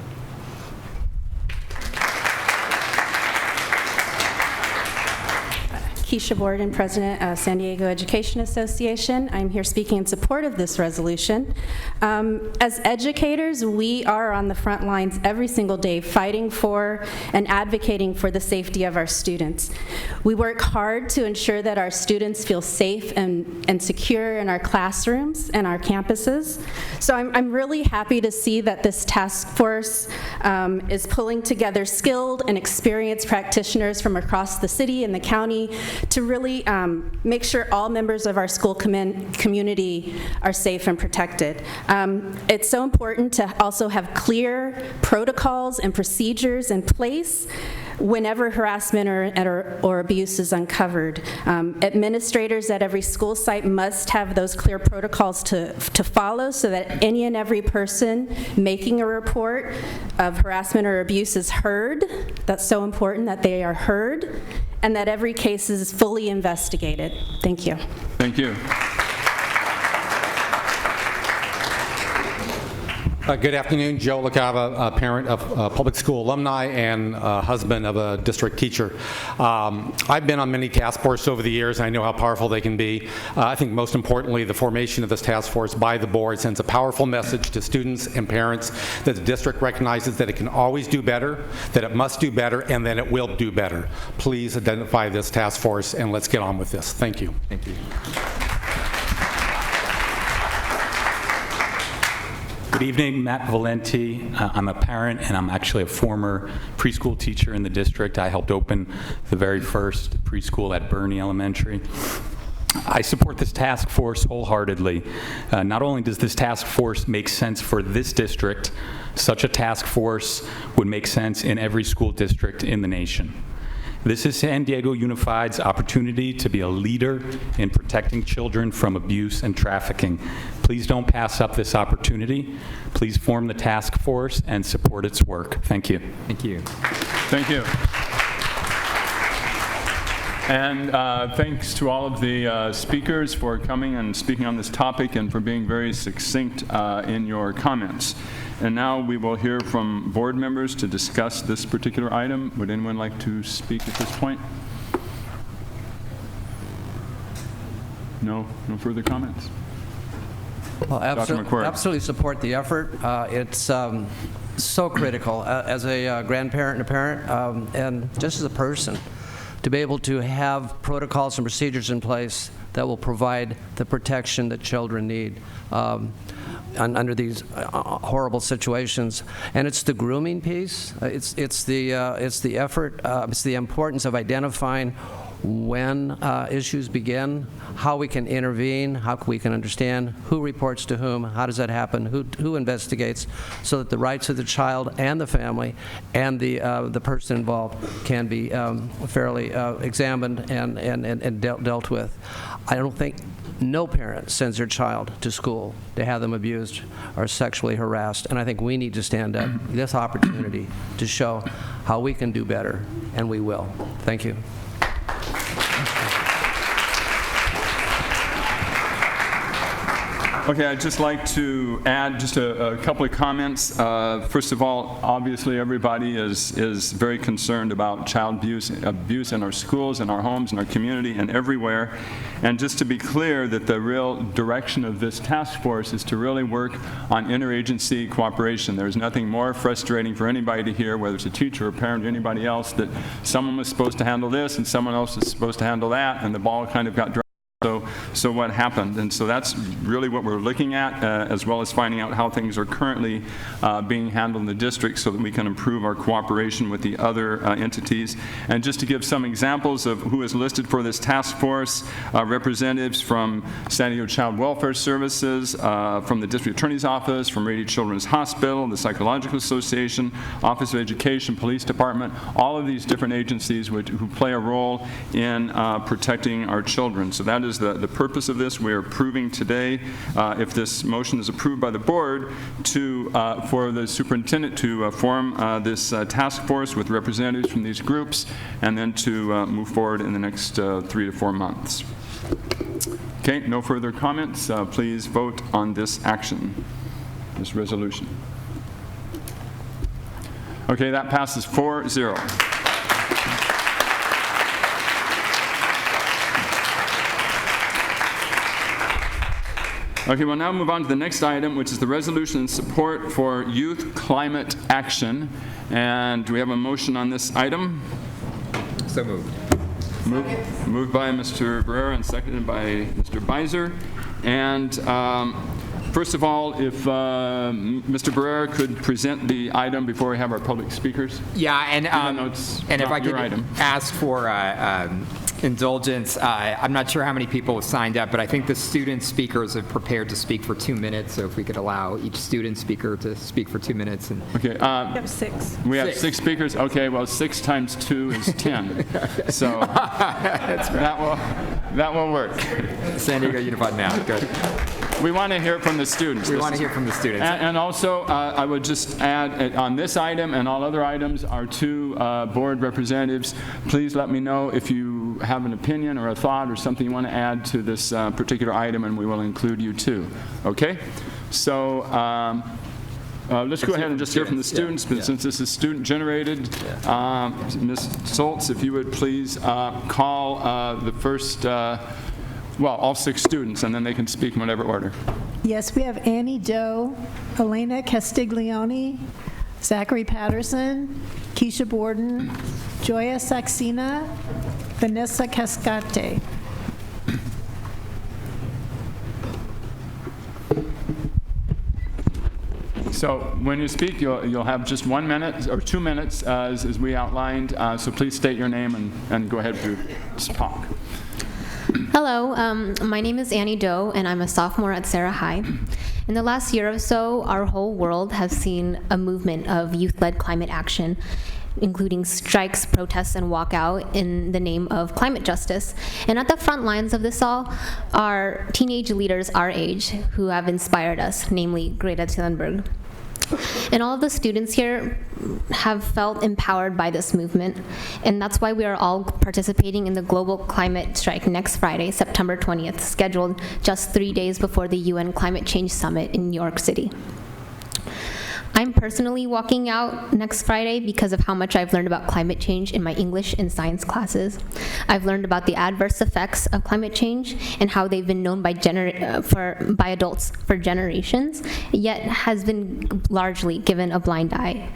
Keisha Borden, President of San Diego Education Association. I'm here speaking in support of this resolution. As educators, we are on the front lines every single day fighting for and advocating for the safety of our students. We work hard to ensure that our students feel safe and secure in our classrooms and our campuses. So I'm really happy to see that this task force is pulling together skilled and experienced practitioners from across the city and the county to really make sure all members of our school community are safe and protected. It's so important to also have clear protocols and procedures in place whenever harassment or abuse is uncovered. Administrators at every school site must have those clear protocols to follow so that any and every person making a report of harassment or abuse is heard. That's so important that they are heard and that every case is fully investigated. Thank you. Thank you. Good afternoon. Joe LaCava, a parent of public school alumni and husband of a district teacher. I've been on many task forces over the years, and I know how powerful they can be. I think most importantly, the formation of this task force by the board sends a powerful message to students and parents that the district recognizes that it can always do better, that it must do better, and that it will do better. Please identify this task force, and let's get on with this. Thank you. Thank you. Good evening, Matt Valenti. I'm a parent and I'm actually a former preschool teacher in the district. I helped open the very first preschool at Burney Elementary. I support this task force wholeheartedly. Not only does this task force make sense for this district, such a task force would make sense in every school district in the nation. This is San Diego Unified's opportunity to be a leader in protecting children from abuse and trafficking. Please don't pass up this opportunity. Please form the task force and support its work. Thank you. Thank you. Thank you. And thanks to all of the speakers for coming and speaking on this topic and for being very succinct in your comments. And now we will hear from board members to discuss this particular item. Would anyone like to speak at this point? No further comments? Well, Dr. McQuarrie. absolutely support the effort. It's so critical as a grandparent and a parent, and just as a person, to be able to have protocols and procedures in place that will provide the protection that children need under these horrible situations. And it's the grooming piece. It's the effort. It's the importance of identifying when issues begin, how we can intervene, how we can understand who reports to whom, how does that happen, who investigates, so that the rights of the child and the family and the person involved can be fairly examined and dealt with. I don't think no parent sends their child to school to have them abused or sexually harassed, and I think we need to stand up this opportunity to show how we can do better, and we will. Thank you. Okay, I'd just like to add just a couple of comments. First of all, obviously everybody is very concerned about child abuse in our schools, in our homes, in our community, and everywhere. And just to be clear that the real direction of this task force is to really work on interagency cooperation. There's nothing more frustrating for anybody to hear, whether it's a teacher or a parent or anybody else, that someone was supposed to handle this and someone else is supposed to handle that, and the ball kind of got dropped. So what happened? And so that's really what we're looking at, as well as finding out how things are currently being handled in the district so that we can improve our cooperation with the other entities. And just to give some examples of who is listed for this task force, representatives from San Diego Child Welfare Services, from the District Attorney's Office, from Rady Children's Hospital, the Psychological Association, Office of Education, Police Department, all of these different agencies who play a role in protecting our children. So that is the purpose of this. We are approving today, if this motion is approved by the board, for the superintendent to form this task force with representatives from these groups, and then to move forward in the next 3 to 4 months. Okay, no further comments. Please vote on this action, this resolution. Okay, that passes 4-0. Okay, we'll now move on to the next item, which is the resolution in support for youth climate action. And do we have a motion on this item? So moved. Moved by Mr. Barrera and seconded by Mr. Beiser. And first of all, if Mr. Barrera could present the item before we have our public speakers. Yeah, and if I could ask for indulgence, I'm not sure how many people have signed up, but I think the student speakers have prepared to speak for 2 minutes, so if we could allow each student speaker to speak for 2 minutes. And Okay. We have 6. We have 6 speakers. Okay, well, 6 times 2 is 10. So that will work. San Diego Unified Math, good. We want to hear from the students. We want to hear from the students. And also, I would just add, on this item and all other items, our 2 board representatives, please let me know if you have an opinion or a thought or something you want to add to this particular item, and we will include you too. Okay? So let's go ahead and just hear from the students, but since this is student-generated, Ms. Soltz, if you would please call the first, all 6 students, and then they can speak in whatever order. Yes, we have Annie Doe, Elena Castiglione, Zachary Patterson, Keisha Borden, Joya Saxena, Vanessa Cascate. So when you speak, you'll have just 1 minute or 2 minutes, as we outlined. So please state your name and go ahead with your talk. Hello, my name is Annie Doe, and I'm a sophomore at Sarah High. In the last year or so, our whole world has seen a movement of youth-led climate action, including strikes, protests, and walkout in the name of climate justice. And at the front lines of this all are teenage leaders our age who have inspired us, namely Greta Thunberg. And all of the students here have felt empowered by this movement, and that's why we are all participating in the global climate strike next Friday, September 20th, scheduled just 3 days before the UN Climate Change Summit in New York City. I'm personally walking out next Friday because of how much I've learned about climate change in my English and science classes. I've learned about the adverse effects of climate change and how they've been known by adults for generations, yet has been largely given a blind eye.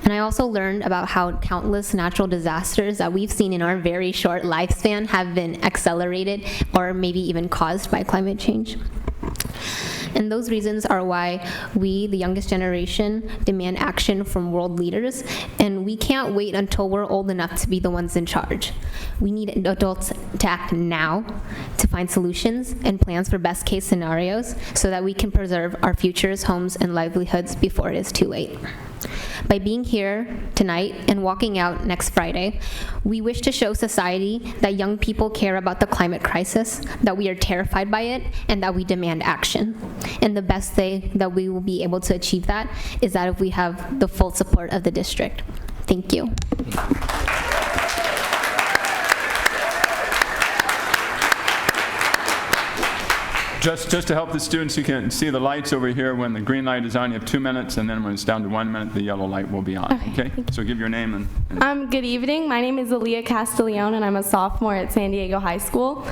And I also learned about how countless natural disasters that we've seen in our very short lifespan have been accelerated or maybe even caused by climate change. And those reasons are why we, the youngest generation, demand action from world leaders, and we can't wait until we're old enough to be the ones in charge. We need adults to act now to find solutions and plans for best case scenarios so that we can preserve our futures, homes, and livelihoods before it is too late. By being here tonight and walking out next Friday, we wish to show society that young people care about the climate crisis, that we are terrified by it, and that we demand action. And the best way that we will be able to achieve that is that if we have the full support of the district. Thank you. Just to help the students, you can see the lights over here. When the green light is on, you have 2 minutes, and then when it's down to 1 minute, the yellow light will be on. Okay? So give your name and Good evening. My name is Aaliyah Castiglione, and I'm a sophomore at San Diego High School.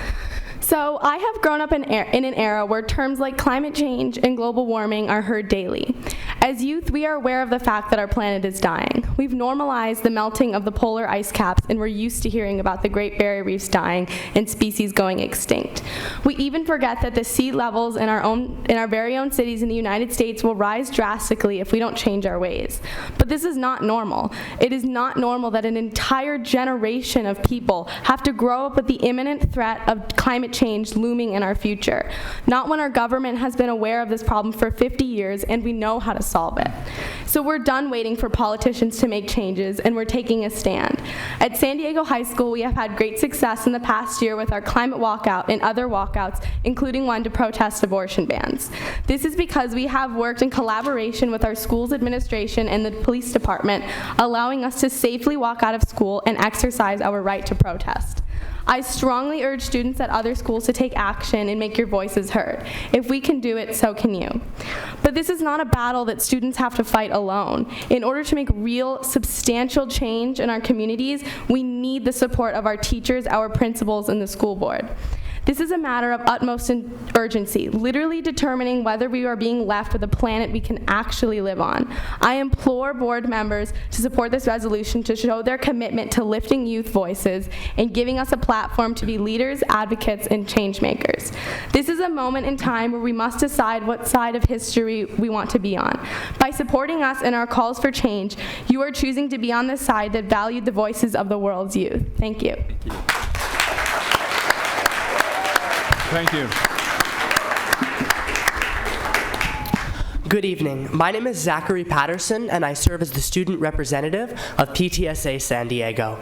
So I have grown up in an era where terms like climate change and global warming are heard daily. As youth, we are aware of the fact that our planet is dying. We've normalized the melting of the polar ice caps, and we're used to hearing about the Great Barrier Reefs dying and species going extinct. We even forget that the sea levels in our very own cities in the United States will rise drastically if we don't change our ways. But this is not normal. It is not normal that an entire generation of people have to grow up with the imminent threat of climate change looming in our future. Not when our government has been aware of this problem for 50 years and we know how to solve it. So we're done waiting for politicians to make changes, and we're taking a stand. At San Diego High School, we have had great success in the past year with our climate walkout and other walkouts, including one to protest abortion bans. This is because we have worked in collaboration with our school's administration and the police department, allowing us to safely walk out of school and exercise our right to protest. I strongly urge students at other schools to take action and make your voices heard. If we can do it, so can you. But this is not a battle that students have to fight alone. In order to make real, substantial change in our communities, we need the support of our teachers, our principals, and the school board. This is a matter of utmost urgency, literally determining whether we are being left with a planet we can actually live on. I implore board members to support this resolution to show their commitment to lifting youth voices and giving us a platform to be leaders, advocates, and change makers. This is a moment in time where we must decide what side of history we want to be on. By supporting us in our calls for change, you are choosing to be on the side that valued the voices of the world's youth. Thank you. Thank you. Thank you. Good evening. My name is Zachary Patterson, and I serve as the student representative of PTSA San Diego.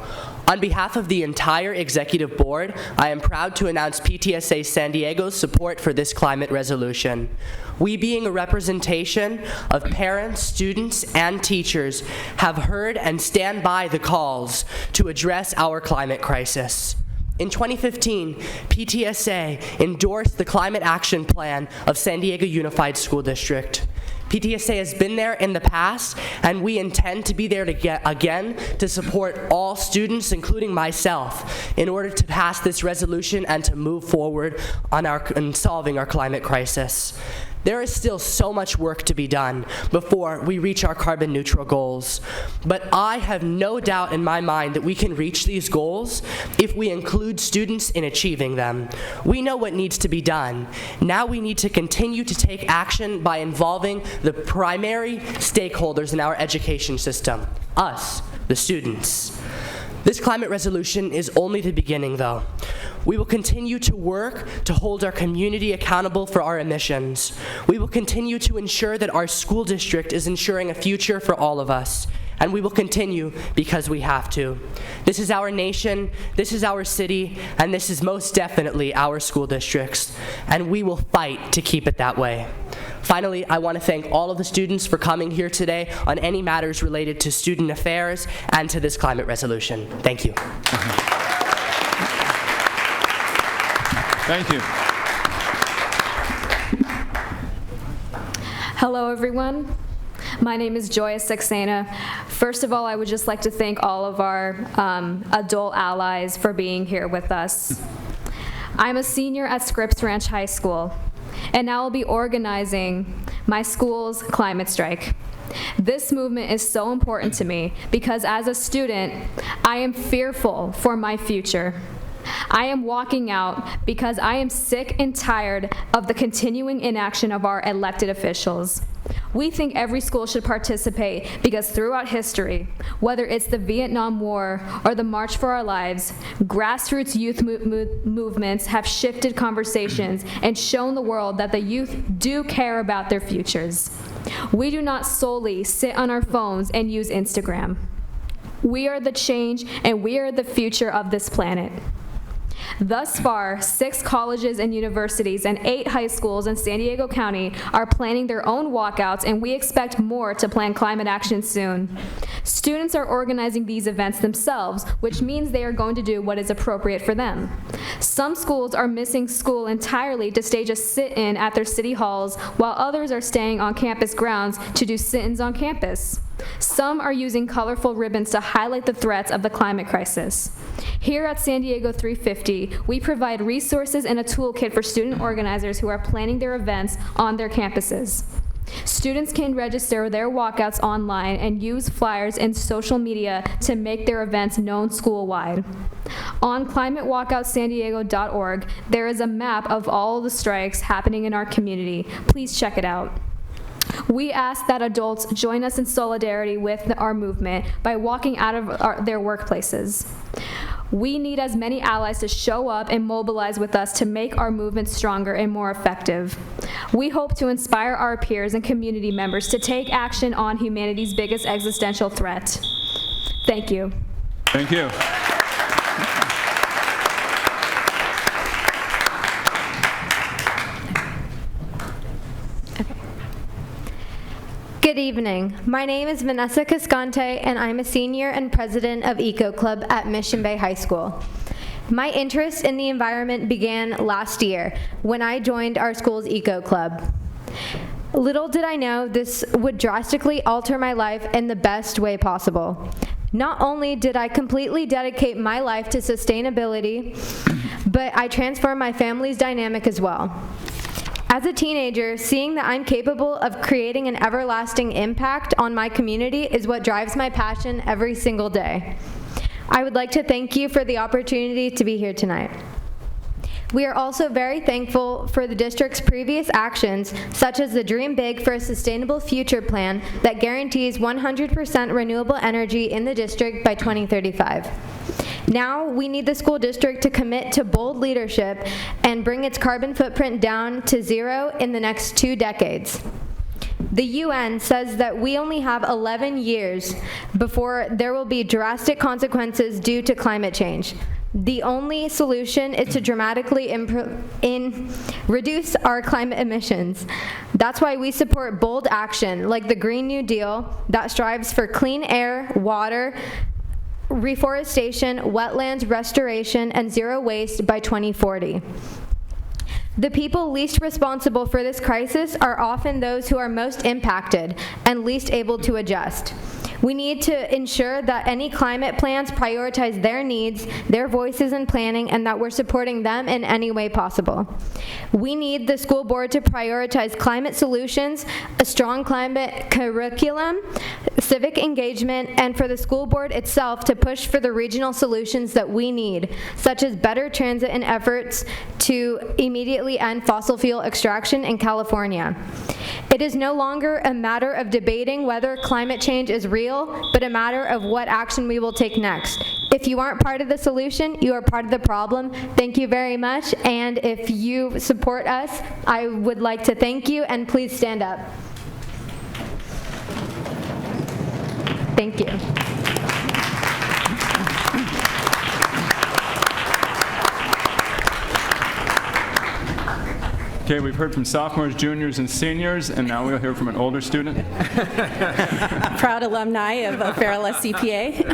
On behalf of the entire executive board, I am proud to announce PTSA San Diego's support for this climate resolution. We, being a representation of parents, students, and teachers, have heard and stand by the calls to address our climate crisis. In 2015, PTSA endorsed the Climate Action Plan of San Diego Unified School District. PTSA has been there in the past, and we intend to be there again to support all students, including myself, in order to pass this resolution and to move forward on solving our climate crisis. There is still so much work to be done before we reach our carbon neutral goals. But I have no doubt in my mind that we can reach these goals if we include students in achieving them. We know what needs to be done. Now we need to continue to take action by involving the primary stakeholders in our education system, us, the students. This climate resolution is only the beginning, though. We will continue to work to hold our community accountable for our emissions. We will continue to ensure that our school district is ensuring a future for all of us. And we will continue because we have to. This is our nation, this is our city, and this is most definitely our school districts. And we will fight to keep it that way. Finally, I want to thank all of the students for coming here today on any matters related to student affairs and to this climate resolution. Thank you. Thank you. Hello, everyone. My name is Joya Saxena. First of all, I would just like to thank all of our adult allies for being here with us. I'm a senior at Scripps Ranch High School, and now I'll be organizing my school's climate strike. This movement is so important to me because as a student, I am fearful for my future. I am walking out because I am sick and tired of the continuing inaction of our elected officials. We think every school should participate because throughout history, whether it's the Vietnam War or the March for Our Lives, grassroots youth movements have shifted conversations and shown the world that the youth do care about their futures. We do not solely sit on our phones and use Instagram. We are the change and we are the future of this planet. Thus far, 6 colleges and universities and 8 high schools in San Diego County are planning their own walkouts, and we expect more to plan climate action soon. Students are organizing these events themselves, which means they are going to do what is appropriate for them. Some schools are missing school entirely to stage a sit-in at their city halls, while others are staying on campus grounds to do sit-ins on campus. Some are using colorful ribbons to highlight the threats of the climate crisis. Here at San Diego 350, we provide resources and a toolkit for student organizers who are planning their events on their campuses. Students can register their walkouts online and use flyers and social media to make their events known school-wide. On climatewalkoutsandiego.org, there is a map of all the strikes happening in our community. Please check it out. We ask that adults join us in solidarity with our movement by walking out of their workplaces. We need as many allies to show up and mobilize with us to make our movement stronger and more effective. We hope to inspire our peers and community members to take action on humanity's biggest existential threat. Thank you. Thank you. Good evening. My name is Vanessa Cascante, and I'm a senior and president of Eco Club at Mission Bay High School. My interest in the environment began last year when I joined our school's Eco Club. Little did I know this would drastically alter my life in the best way possible. Not only did I completely dedicate my life to sustainability, but I transformed my family's dynamic as well. As a teenager, seeing that I'm capable of creating an everlasting impact on my community is what drives my passion every single day. I would like to thank you for the opportunity to be here tonight. We are also very thankful for the district's previous actions, such as the Dream Big for a Sustainable Future plan that guarantees 100% renewable energy in the district by 2035. Now we need the school district to commit to bold leadership and bring its carbon footprint down to zero in the next 2 decades. The UN says that we only have 11 years before there will be drastic consequences due to climate change. The only solution is to dramatically reduce our climate emissions. That's why we support bold action like the Green New Deal that strives for clean air, water, reforestation, wetlands restoration, and zero waste by 2040. The people least responsible for this crisis are often those who are most impacted and least able to adjust. We need to ensure that any climate plans prioritize their needs, their voices in planning, and that we're supporting them in any way possible. We need the school board to prioritize climate solutions, a strong climate curriculum, civic engagement, and for the school board itself to push for the regional solutions that we need, such as better transit and efforts to immediately end fossil fuel extraction in California. It is no longer a matter of debating whether climate change is real, but a matter of what action we will take next. If you aren't part of the solution, you are part of the problem. Thank you very much, and if you support us, I would like to thank you, and please stand up. Thank you. Okay, we've heard from sophomores, juniors, and seniors, and now we'll hear from an older student. Proud alumni of Farrell SCPA.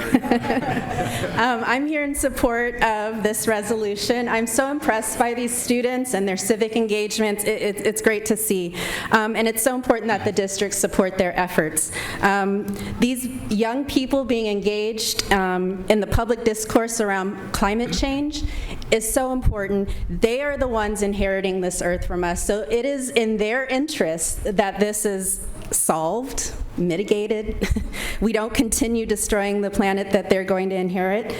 I'm here in support of this resolution. I'm so impressed by these students and their civic engagement. It's great to see. And it's so important that the districts support their efforts. These young people being engaged in the public discourse around climate change is so important. They are the ones inheriting this earth from us, so it is in their interest that this is solved, mitigated. We don't continue destroying the planet that they're going to inherit.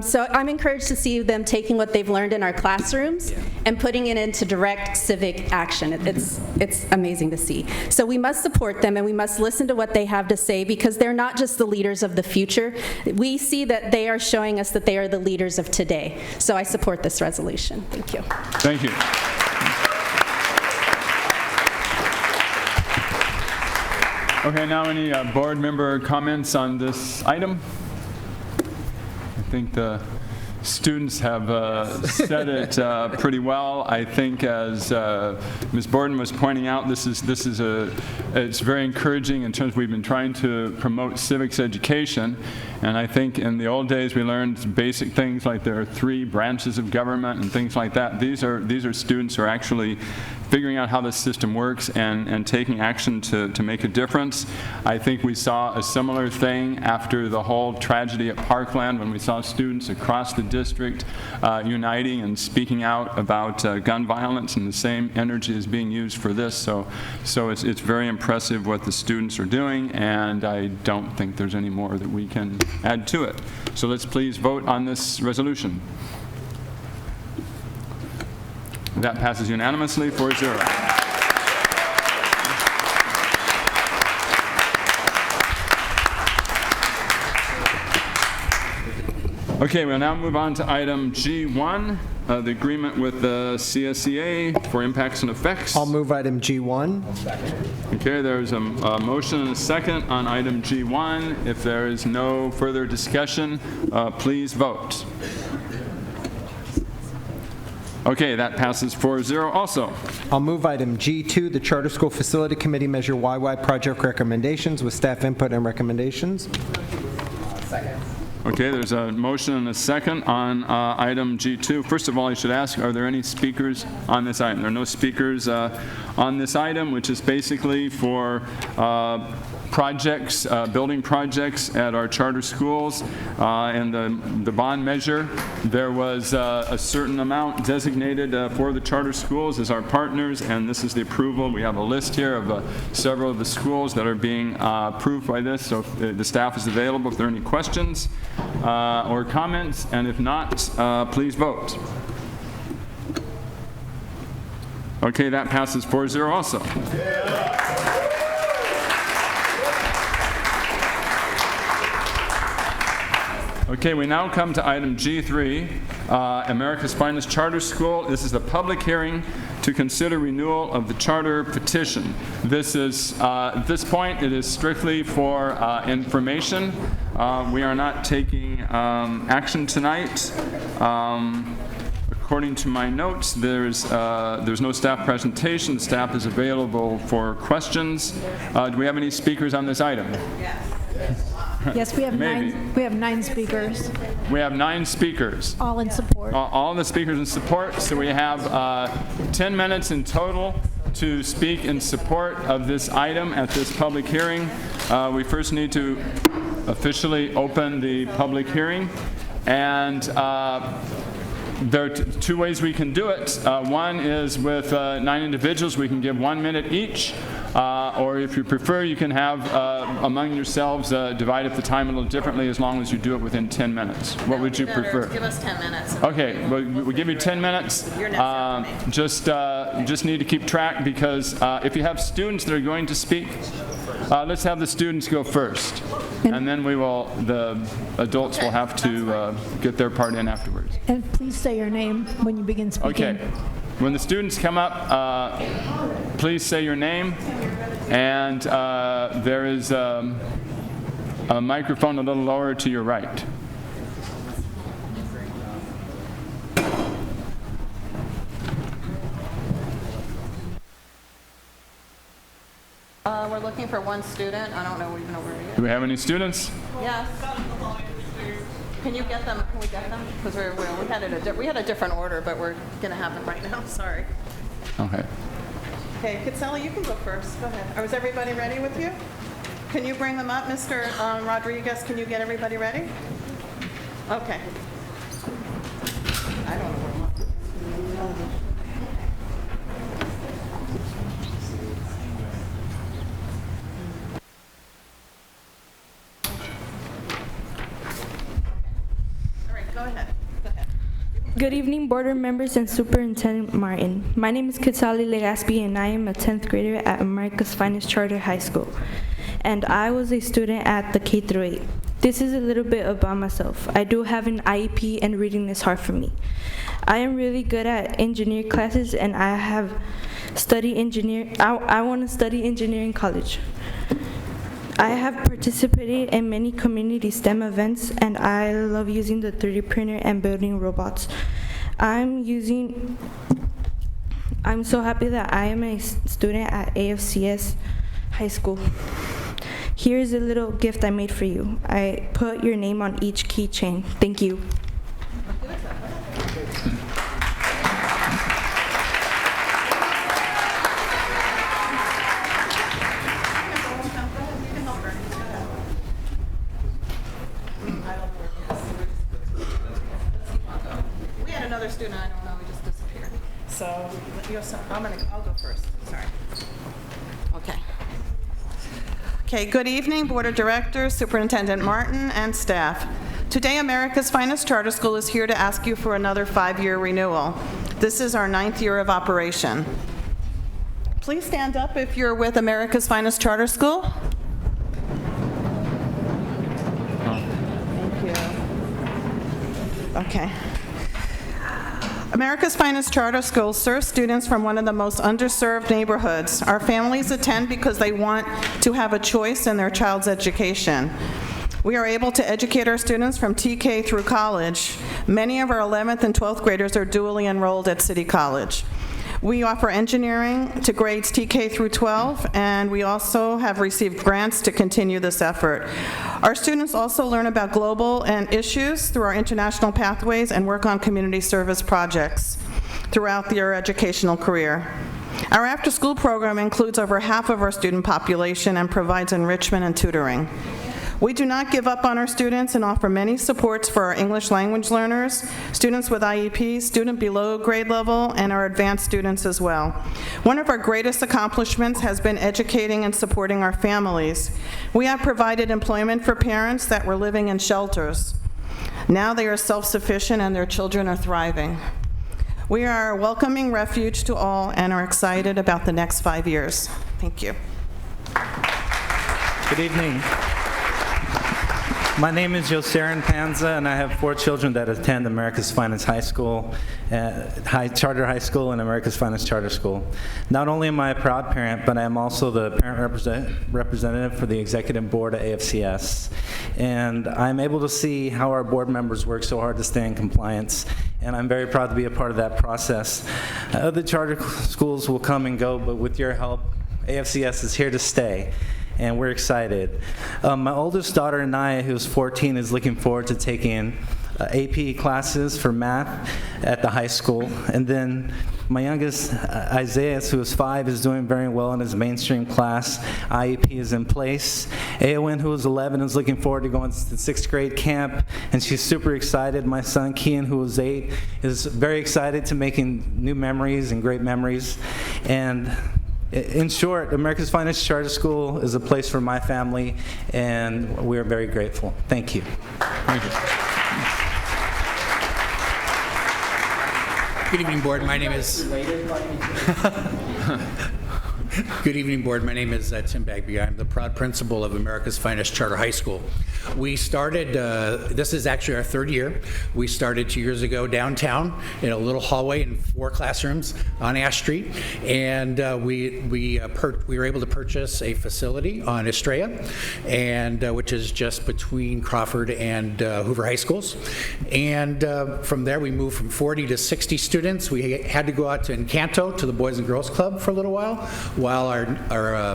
So I'm encouraged to see them taking what they've learned in our classrooms and putting it into direct civic action. It's amazing to see. So we must support them and we must listen to what they have to say, because they're not just the leaders of the future. We see that they are showing us that they are the leaders of today. So I support this resolution. Thank you. Thank you. Okay, now any board member comments on this item? I think the students have said it pretty well. I think, as Ms. Borden was pointing out, it's very encouraging in terms of we've been trying to promote civics education. And I think in the old days we learned basic things like there are 3 branches of government and things like that. These are students who are actually figuring out how the system works and taking action to make a difference. I think we saw a similar thing after the whole tragedy at Parkland, when we saw students across the district uniting and speaking out about gun violence, and the same energy is being used for this. So it's very impressive what the students are doing, and I don't think there's any more that we can add to it. So let's please vote on this resolution. That passes unanimously 4-0. Okay, we'll now move on to item G1, the agreement with the CSEA for impacts and effects. I'll move item G1. Okay, there's a motion and a second on item G1. If there is no further discussion, please vote. Okay, that passes 4-0 also. I'll move item G2, the Charter School Facility Committee Measure YY project recommendations with staff input and recommendations. Second. Okay, there's a motion and a second on item G2. First of all, I should ask, are there any speakers on this item? There are no speakers on this item, which is basically for projects, building projects at our charter schools. And the bond measure, there was a certain amount designated for the charter schools as our partners, and this is the approval. We have a list here of several of the schools that are being approved by this, so if the staff is available if there are any questions or comments, and if not, please vote. Okay, that passes 4-0 also. Okay, we now come to item G3, America's Finest Charter School. This is a public hearing to consider renewal of the charter petition. This is, at this point, it is strictly for information. We are not taking action tonight. According to my notes, there's no staff presentation. Staff is available for questions. Do we have any speakers on this item? Yes, we have Maybe. we have 9 speakers, We have 9 speakers. all in support. All the speakers in support, so we have 10 minutes in total to speak in support of this item at this public hearing. We first need to officially open the public hearing, and there are 2 ways we can do it. One is with 9 individuals. We can give 1 minute each. Or if you prefer, you can have among yourselves divide up the time a little differently as long as you do it within 10 minutes. What would you prefer? Give us 10 minutes. Okay, we'll give you 10 minutes. You're next. Just need to keep track because if you have students that are going to speak, let's have the students go first. And then the adults will have to get their part in afterwards. And please say your name when you begin speaking. Okay. When the students come up, please say your name, and there is a microphone a little lower to your right. We're looking for 1 student. I don't know even know where he is. Do we have any students? Yes. Can you get them? Can we get them? Because we had a different order, but we're going to have them right now. Sorry. Okay. Okay, Katseli, you can go first. Go ahead. Is everybody ready with you? Can you bring them up, Mr. Rodriguez? Can you get everybody ready? Okay. I don't know where Good evening, board members and Superintendent Martin. My name is Katseli Legaspi, and I am a 10th grader at America's Finest Charter High School. And I was a student at the K-8. This is a little bit about myself. I do have an IEP, and reading is hard for me. I am really good at engineering classes, and I have studied engineering. I want to study engineering college. I have participated in many community STEM events, and I love using the 3D printer and building robots. I'm so happy that I am a student at AFCS High School. Here's a little gift I made for you. I put your name on each keychain. Thank you. Student, I don't know, we just disappeared. So I'll go first. Sorry. Okay, good evening, Board of Directors, Superintendent Martin, and staff. Today, America's Finest Charter School is here to ask you for another 5-year renewal. This is our 9th year of operation. Please stand up if you're with America's Finest Charter School. Thank you. Okay. America's Finest Charter School serves students from one of the most underserved neighborhoods. Our families attend because they want to have a choice in their child's education. We are able to educate our students from TK through college. Many of our 11th and 12th graders are dually enrolled at City College. We offer engineering to grades TK through 12, and we also have received grants to continue this effort. Our students also learn about global and issues through our international pathways and work on community service projects throughout their educational career. Our after-school program includes over half of our student population and provides enrichment and tutoring. We do not give up on our students and offer many supports for our English language learners, students with IEPs, student below grade level, and our advanced students as well. One of our greatest accomplishments has been educating and supporting our families. We have provided employment for parents that were living in shelters. Now they are self-sufficient and their children are thriving. We are a welcoming refuge to all and are excited about the next 5 years. Thank you. Good evening. My name is Josarin Panza, and I have 4 children that attend America's Finest High School, Charter High School, and America's Finest Charter School. Not only am I a proud parent, but I am also the parent representative for the executive board at AFCS. And I'm able to see how our board members work so hard to stay in compliance, and I'm very proud to be a part of that process. Other charter schools will come and go, but with your help, AFCS is here to stay. And we're excited. My oldest daughter, Naya, who's 14, is looking forward to taking AP classes for math at the high school. And then my youngest, Isaiah, who is 5, is doing very well in his mainstream class. IEP is in place. Aowen, who is 11, is looking forward to going to 6th grade camp, and she's super excited. My son, Kian, who is 8, is very excited to making new memories and great memories. And in short, America's Finest Charter School is a place for my family, and we are very grateful. Thank you. Thank you. Good evening, board. My name is... Good evening, board. My name is Tim Bagby. I'm the proud principal of America's Finest Charter High School. We started, this is actually our 3rd year. We started 2 years ago downtown in a little hallway in 4 classrooms on Ash Street. And we were able to purchase a facility on Estrella, and which is just between Crawford and Hoover High Schools. And from there, we moved from 40 to 60 students. We had to go out to Encanto, to the Boys and Girls Club for a little while our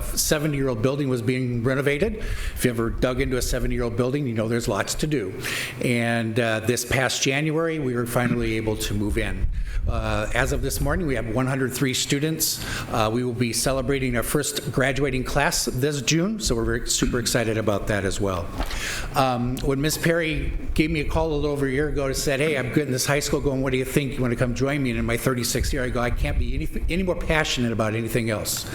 70-year-old building was being renovated. If you ever dug into a 70-year-old building, you know there's lots to do. And this past January, we were finally able to move in. As of this morning, we have 103 students. We will be celebrating our first graduating class this June, so we're super excited about that as well. When Ms. Perry gave me a call a little over a year ago and said, hey, I'm good in this high school going, what do you think? You want to come join me? And in my 36th year, I go, I can't be any more passionate about anything else.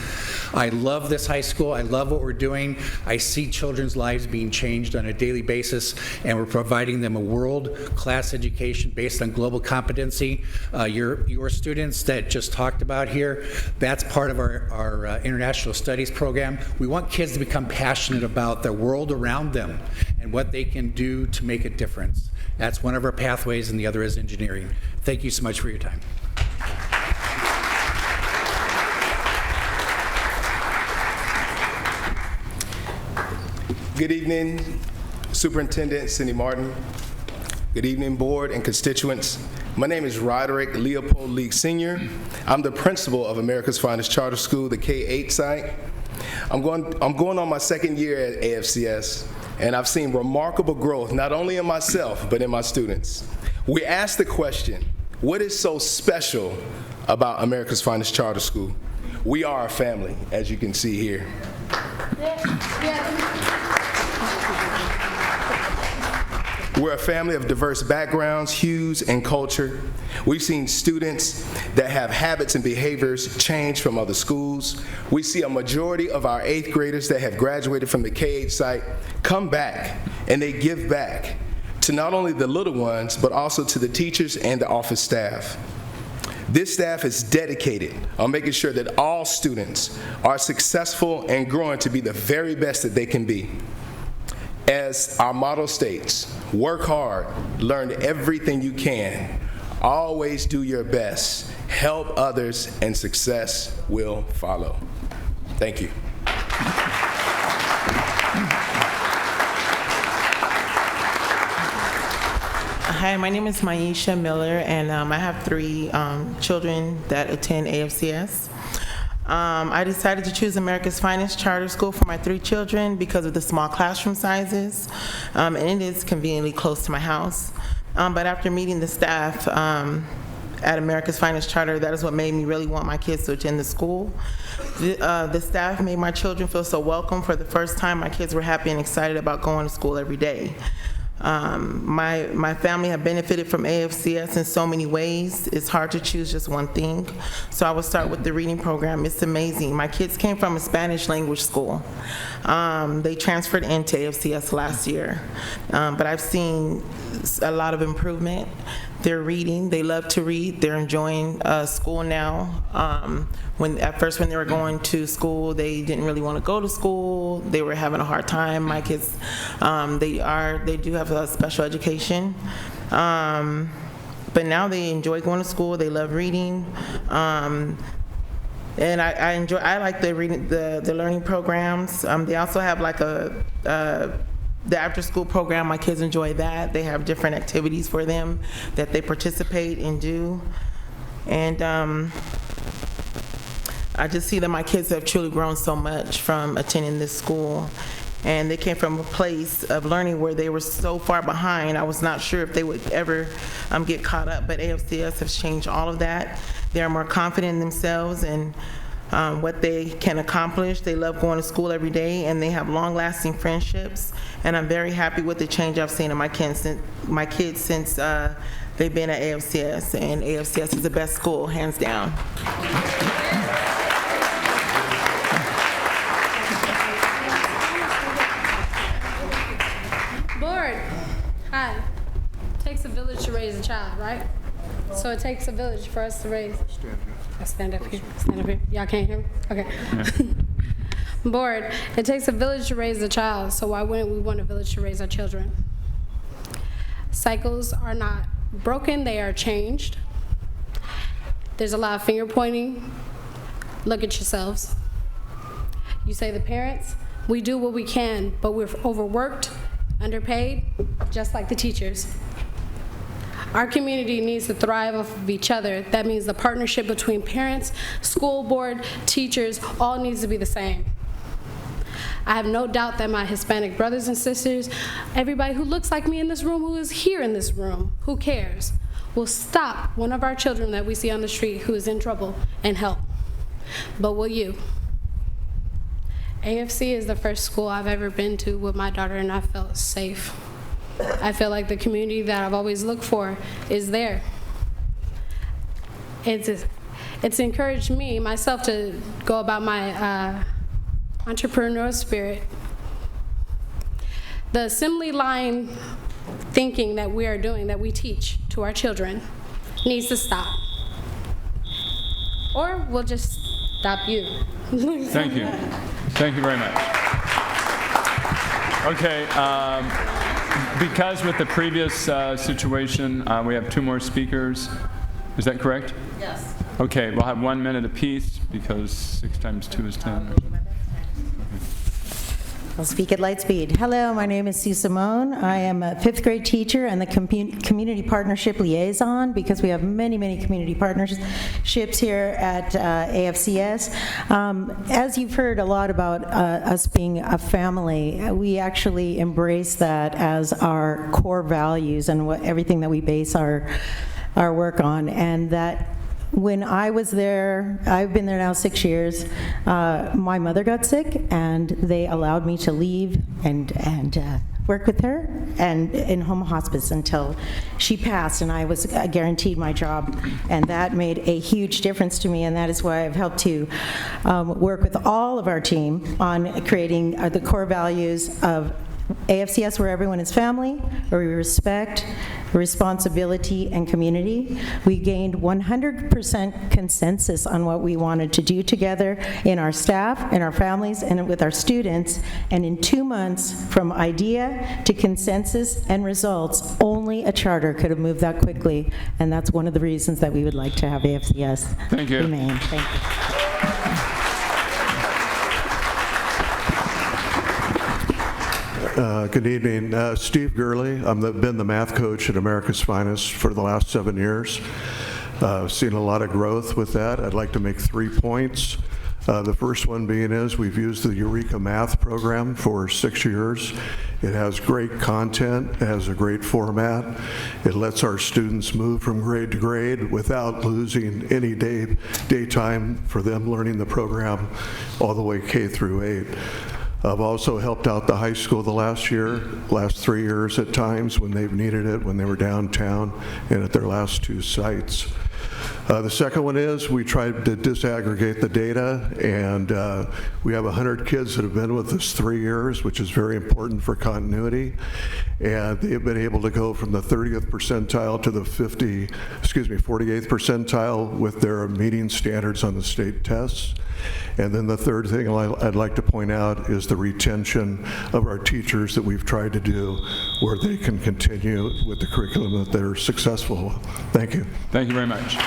I love this high school. I love what we're doing. I see children's lives being changed on a daily basis, and we're providing them a world-class education based on global competency. Your students that just talked about here, that's part of our international studies program. We want kids to become passionate about the world around them and what they can do to make a difference. That's one of our pathways, and the other is engineering. Thank you so much for your time. Good evening, Superintendent Cindy Martin. Good evening, board and constituents. My name is Roderick Leopold Leake Sr. I'm the principal of America's Finest Charter School, the K-8 site. I'm going on my 2nd year at AFCS, and I've seen remarkable growth, not only in myself, but in my students. We asked the question, what is so special about America's Finest Charter School? We are a family, as you can see here. We're a family of diverse backgrounds, hues, and culture. We've seen students that have habits and behaviors change from other schools. We see a majority of our 8th graders that have graduated from the K-8 site come back, and they give back to not only the little ones, but also to the teachers and the office staff. This staff is dedicated on making sure that all students are successful and growing to be the very best that they can be. As our motto states, work hard, learn everything you can, always do your best, help others, and success will follow. Thank you. Hi, my name is Maisha Miller, and I have 3 children that attend AFCS. I decided to choose America's Finest Charter School for my 3 children because of the small classroom sizes, and it is conveniently close to my house. But after meeting the staff at America's Finest Charter, that is what made me really want my kids to attend the school. The staff made my children feel so welcome. For the first time, my kids were happy and excited about going to school every day. My family have benefited from AFCS in so many ways. It's hard to choose just one thing. So I will start with the reading program. It's amazing. My kids came from a Spanish language school. They transferred into AFCS last year. But I've seen a lot of improvement. They're reading. They love to read. They're enjoying school now. At first, when they were going to school, they didn't really want to go to school. They were having a hard time. My kids, they do have a special education. But now they enjoy going to school. They love reading. And I like the reading, the learning programs. They also have like the after-school program. My kids enjoy that. They have different activities for them that they participate and do. And I just see that my kids have truly grown so much from attending this school. And they came from a place of learning where they were so far behind. I was not sure if they would ever get caught up, but AFCS has changed all of that. They're more confident in themselves and what they can accomplish. They love going to school every day, and they have long-lasting friendships. And I'm very happy with the change I've seen in my kids since they've been at AFCS. And AFCS is the best school, hands down. Board. Hi. It takes a village to raise a child, right? So it takes a village for us to raise. Stand up here. Stand up here. Y'all can't hear me? Okay. Board, it takes a village to raise a child, so why wouldn't we want a village to raise our children? Cycles are not broken, they are changed. There's a lot of finger pointing. Look at yourselves. You say the parents, we do what we can, but we're overworked, underpaid, just like the teachers. Our community needs to thrive off of each other. That means the partnership between parents, school board, teachers, all needs to be the same. I have no doubt that my Hispanic brothers and sisters, everybody who looks like me in this room, who is here in this room, who cares, will stop one of our children that we see on the street who is in trouble and help. But will you? AFC is the first school I've ever been to with my daughter, and I felt safe. I feel like the community that I've always looked for is there. It's encouraged me, myself, to go about my entrepreneurial spirit. The assembly line thinking that we are doing, that we teach to our children, needs to stop. Or we'll just stop you. Thank you. Thank you very much. Okay. Because with the previous situation, we have 2 more speakers. Is that correct? Yes. Okay, we'll have 1 minute apiece because 6 times 2 is 10. I'll speak at light speed. Hello, my name is Sue Simone. I am a 5th grade teacher and the community partnership liaison, because we have many, many community partnerships here at AFCS. As you've heard a lot about us being a family, we actually embrace that as our core values and everything that we base our work on. And that when I was there, I've been there now 6 years, my mother got sick, and they allowed me to leave and work with her and in home hospice until she passed, and I was guaranteed my job, and that made a huge difference to me, and that is why I've helped to work with all of our team on creating the core values of AFCS, where everyone is family, where we respect, responsibility, and community. We gained 100% consensus on what we wanted to do together in our staff, in our families, and with our students. And in 2 months, from idea to consensus and results, only a charter could have moved that quickly. And that's one of the reasons that we would like to have AFCS remain. Thank you. Good evening. Steve Gurley. I've been the math coach at America's Finest for the last 7 years. Seen a lot of growth with that. I'd like to make 3 points. The first one being is we've used the Eureka Math program for 6 years. It has great content, it has a great format. It lets our students move from grade to grade without losing any daytime for them learning the program all the way K through 8. I've also helped out the high school the last 3 years at times when they've needed it, when they were downtown and at their last 2 sites. The second one is we tried to disaggregate the data, and we have 100 kids that have been with us 3 years, which is very important for continuity. And they have been able to go from the 30th percentile to the 48th percentile with their meeting standards on the state tests. And then the third thing I'd like to point out is the retention of our teachers that we've tried to do where they can continue with the curriculum that they're successful with. Thank you. Thank you very much.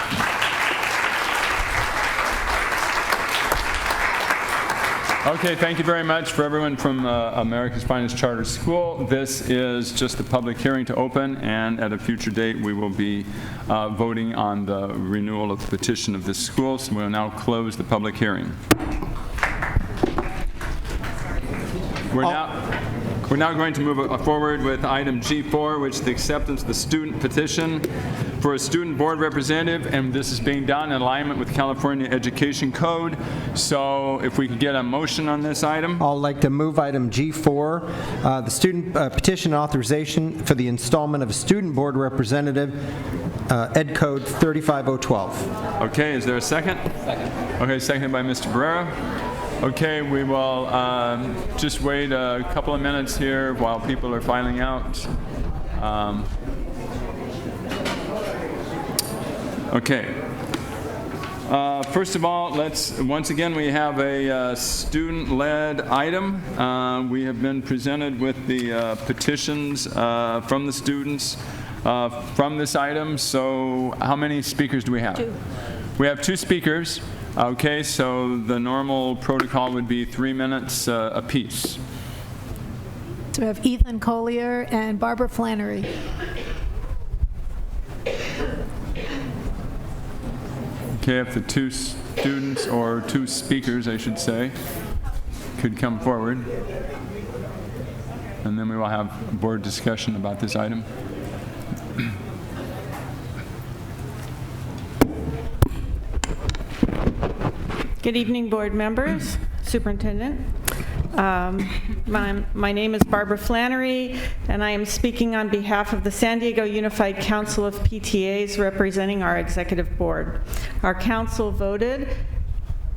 Okay, thank you very much for everyone from America's Finest Charter School. This is just a public hearing to open, and at a future date we will be voting on the renewal of the petition of this school. So we'll now close the public hearing. We're now going to move forward with item G4, which is the acceptance of the student petition for a student board representative, and this is being done in alignment with California Education Code. So if we could get a motion on this item. I'd like to move item G4, the student petition authorization for the installment of a student board representative, Ed Code 35012. Okay, is there a second? Second. Okay, seconded by Mr. Barrera. Okay, we will just wait a couple of minutes here while people are filing out. Okay. First of all, once again, we have a student-led item. We have been presented with the petitions from the students from this item. So how many speakers do we have? 2. We have 2 speakers. Okay, so the normal protocol would be 3 minutes apiece. So we have Ethan Collier and Barbara Flannery. Okay, if the 2 students, or 2 speakers, I should say, could come forward. And then we will have a board discussion about this item. Good evening, board members, superintendent. My name is Barbara Flannery, and I am speaking on behalf of the San Diego Unified Council of PTAs representing our executive board. Our council voted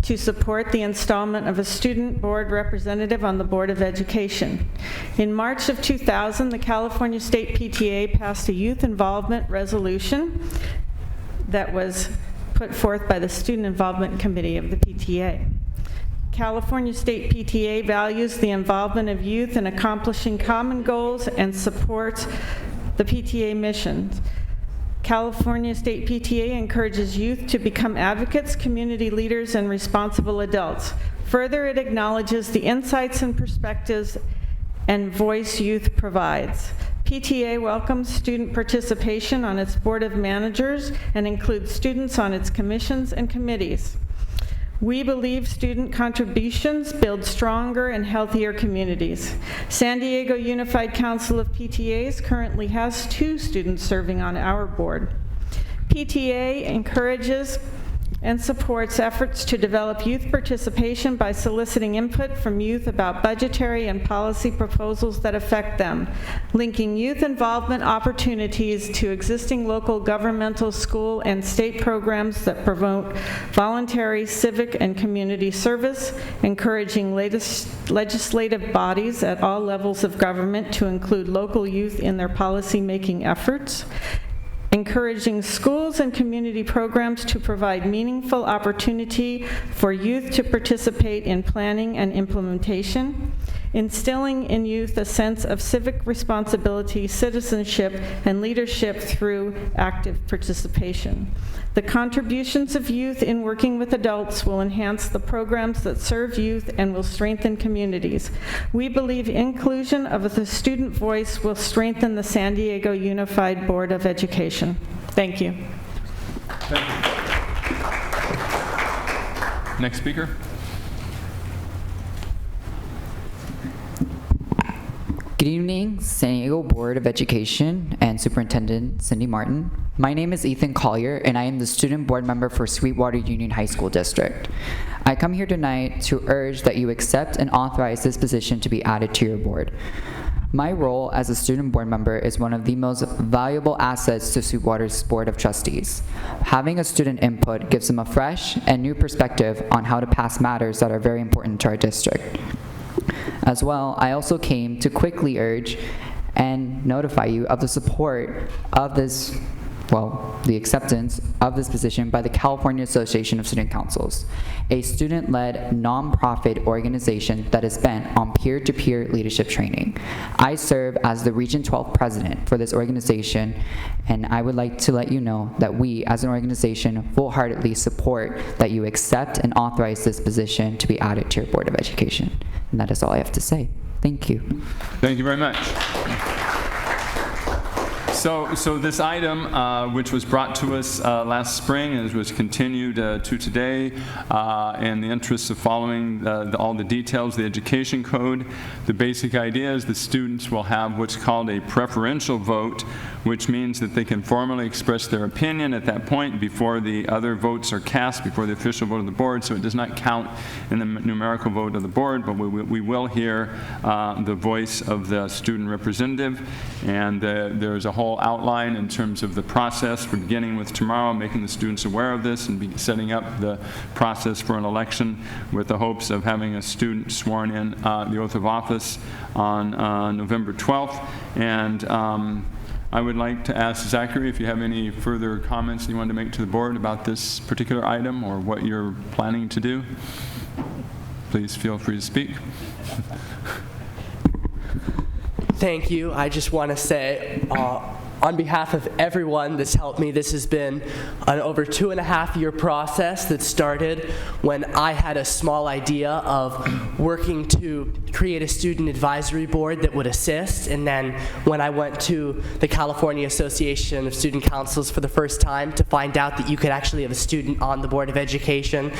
to support the installment of a student board representative on the Board of Education. In March of 2000, the California State PTA passed a youth involvement resolution that was put forth by the Student Involvement Committee of the PTA. California State PTA values the involvement of youth in accomplishing common goals and supports the PTA missions. California State PTA encourages youth to become advocates, community leaders, and responsible adults. Further, it acknowledges the insights and perspectives and voice youth provides. PTA welcomes student participation on its board of managers and includes students on its commissions and committees. We believe student contributions build stronger and healthier communities. San Diego Unified Council of PTAs currently has 2 students serving on our board. PTA encourages and supports efforts to develop youth participation by soliciting input from youth about budgetary and policy proposals that affect them, linking youth involvement opportunities to existing local governmental, school, and state programs that promote voluntary civic and community service, encouraging legislative bodies at all levels of government to include local youth in their policy-making efforts, encouraging schools and community programs to provide meaningful opportunity for youth to participate in planning and implementation, instilling in youth a sense of civic responsibility, citizenship, and leadership through active participation. The contributions of youth in working with adults will enhance the programs that serve youth and will strengthen communities. We believe inclusion of the student voice will strengthen the San Diego Unified Board of Education. Thank you. Thank you. Next speaker. Good evening, San Diego Board of Education and Superintendent Cindy Martin. My name is Ethan Collier, and I am the student board member for Sweetwater Union High School District. I come here tonight to urge that you accept and authorize this position to be added to your board. My role as a student board member is one of the most valuable assets to Sweetwater's Board of Trustees. Having a student input gives them a fresh and new perspective on how to pass matters that are very important to our district. As well, I also came to quickly urge and notify you of the support of this, the acceptance of this position by the California Association of Student Councils, a student-led nonprofit organization that is bent on peer-to-peer leadership training. I serve as the Region 12 president for this organization, and I would like to let you know that we, as an organization, full-heartedly support that you accept and authorize this position to be added to your Board of Education. And that is all I have to say. Thank you. Thank you very much. So this item, which was brought to us last spring and was continued to today, in the interest of following all the details of the education code, the basic idea is the students will have what's called a preferential vote, which means that they can formally express their opinion at that point before the other votes are cast, before the official vote of the board, so it does not count in the numerical vote of the board, but we will hear the voice of the student representative, and there's a whole outline in terms of the process. We're beginning with tomorrow, making the students aware of this and setting up the process for an election with the hopes of having a student sworn in the oath of office on November 12th. And I would like to ask Zachary if you have any further comments you want to make to the board about this particular item or what you're planning to do. Please feel free to speak. Thank you. I just want to say, on behalf of everyone that's helped me, this has been an over 2.5-year process that started when I had a small idea of working to create a student advisory board that would assist, and then when I went to the California Association of Student Councils for the first time to find out that you could actually have a student on the Board of Education.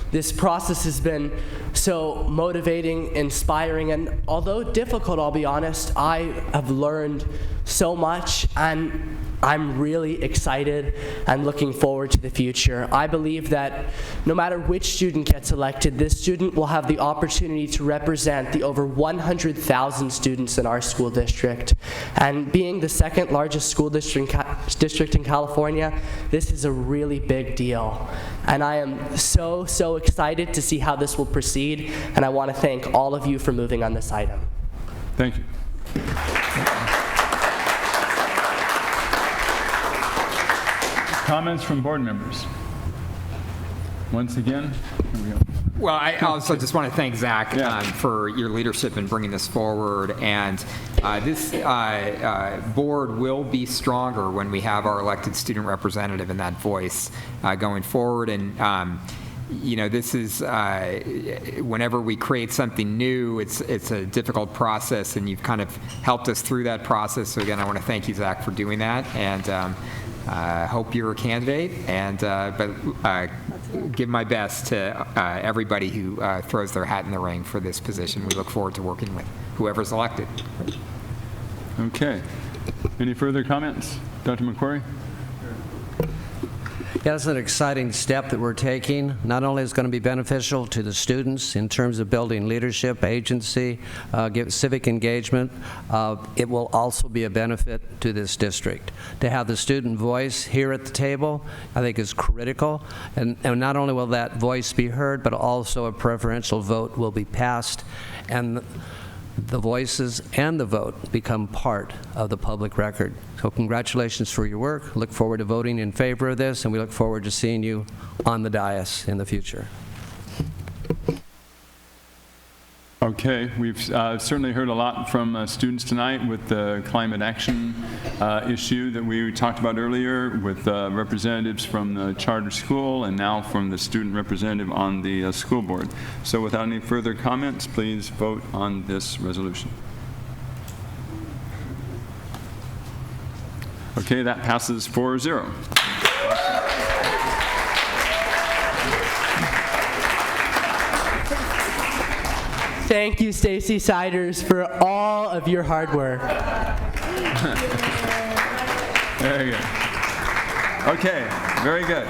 This process has been so motivating, inspiring, and although difficult, I'll be honest, I have learned so much, and I'm really excited and looking forward to the future. I believe that no matter which student gets elected, this student will have the opportunity to represent the over 100,000 students in our school district. And being the second largest school district in California, this is a really big deal. And I am so excited to see how this will proceed, and I want to thank all of you for moving on this item. Thank you. Comments from board members? Once again, here we go. Well, I also just want to thank Zach for your leadership in bringing this forward. And this board will be stronger when we have our elected student representative in that voice going forward. And this is, whenever we create something new, it's a difficult process, and you've kind of helped us through that process. So again, I want to thank you, Zach, for doing that. And hope you're a candidate, and but give my best to everybody who throws their hat in the ring for this position. We look forward to working with whoever's elected. Okay. Any further comments? Dr. McQuarrie? Yeah, it's an exciting step that we're taking. Not only is it going to be beneficial to the students in terms of building leadership, agency, civic engagement, it will also be a benefit to this district. To have the student voice here at the table, I think is critical. And not only will that voice be heard, but also a preferential vote will be passed, and the voices and the vote become part of the public record. So congratulations for your work. Look forward to voting in favor of this, and we look forward to seeing you on the dais in the future. Okay, we've certainly heard a lot from students tonight with the climate action issue that we talked about earlier, with representatives from the charter school and now from the student representative on the school board. So without any further comments, please vote on this resolution. Okay, that passes 4-0. Thank you, Stacy Siders, for all of your hard work. Very good. Okay, very good.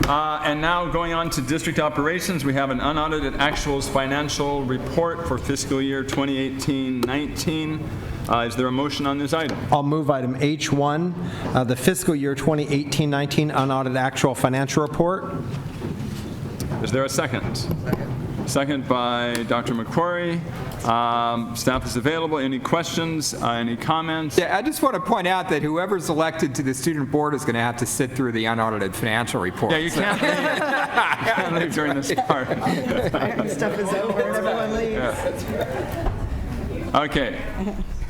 And now going on to district operations, we have an unaudited actuals financial report for fiscal year 2018-19. Is there a motion on this item? I'll move item H1, the fiscal year 2018-19 unaudited actual financial report. Is there a second? Second by Dr. McQuarrie. Staff is available. Any questions? Any comments? Yeah, I just want to point out that whoever's elected to the student board is going to have to sit through the unaudited financial report. Yeah, you can't leave. You can't leave during this part. Stuff is over and everyone leaves. Okay.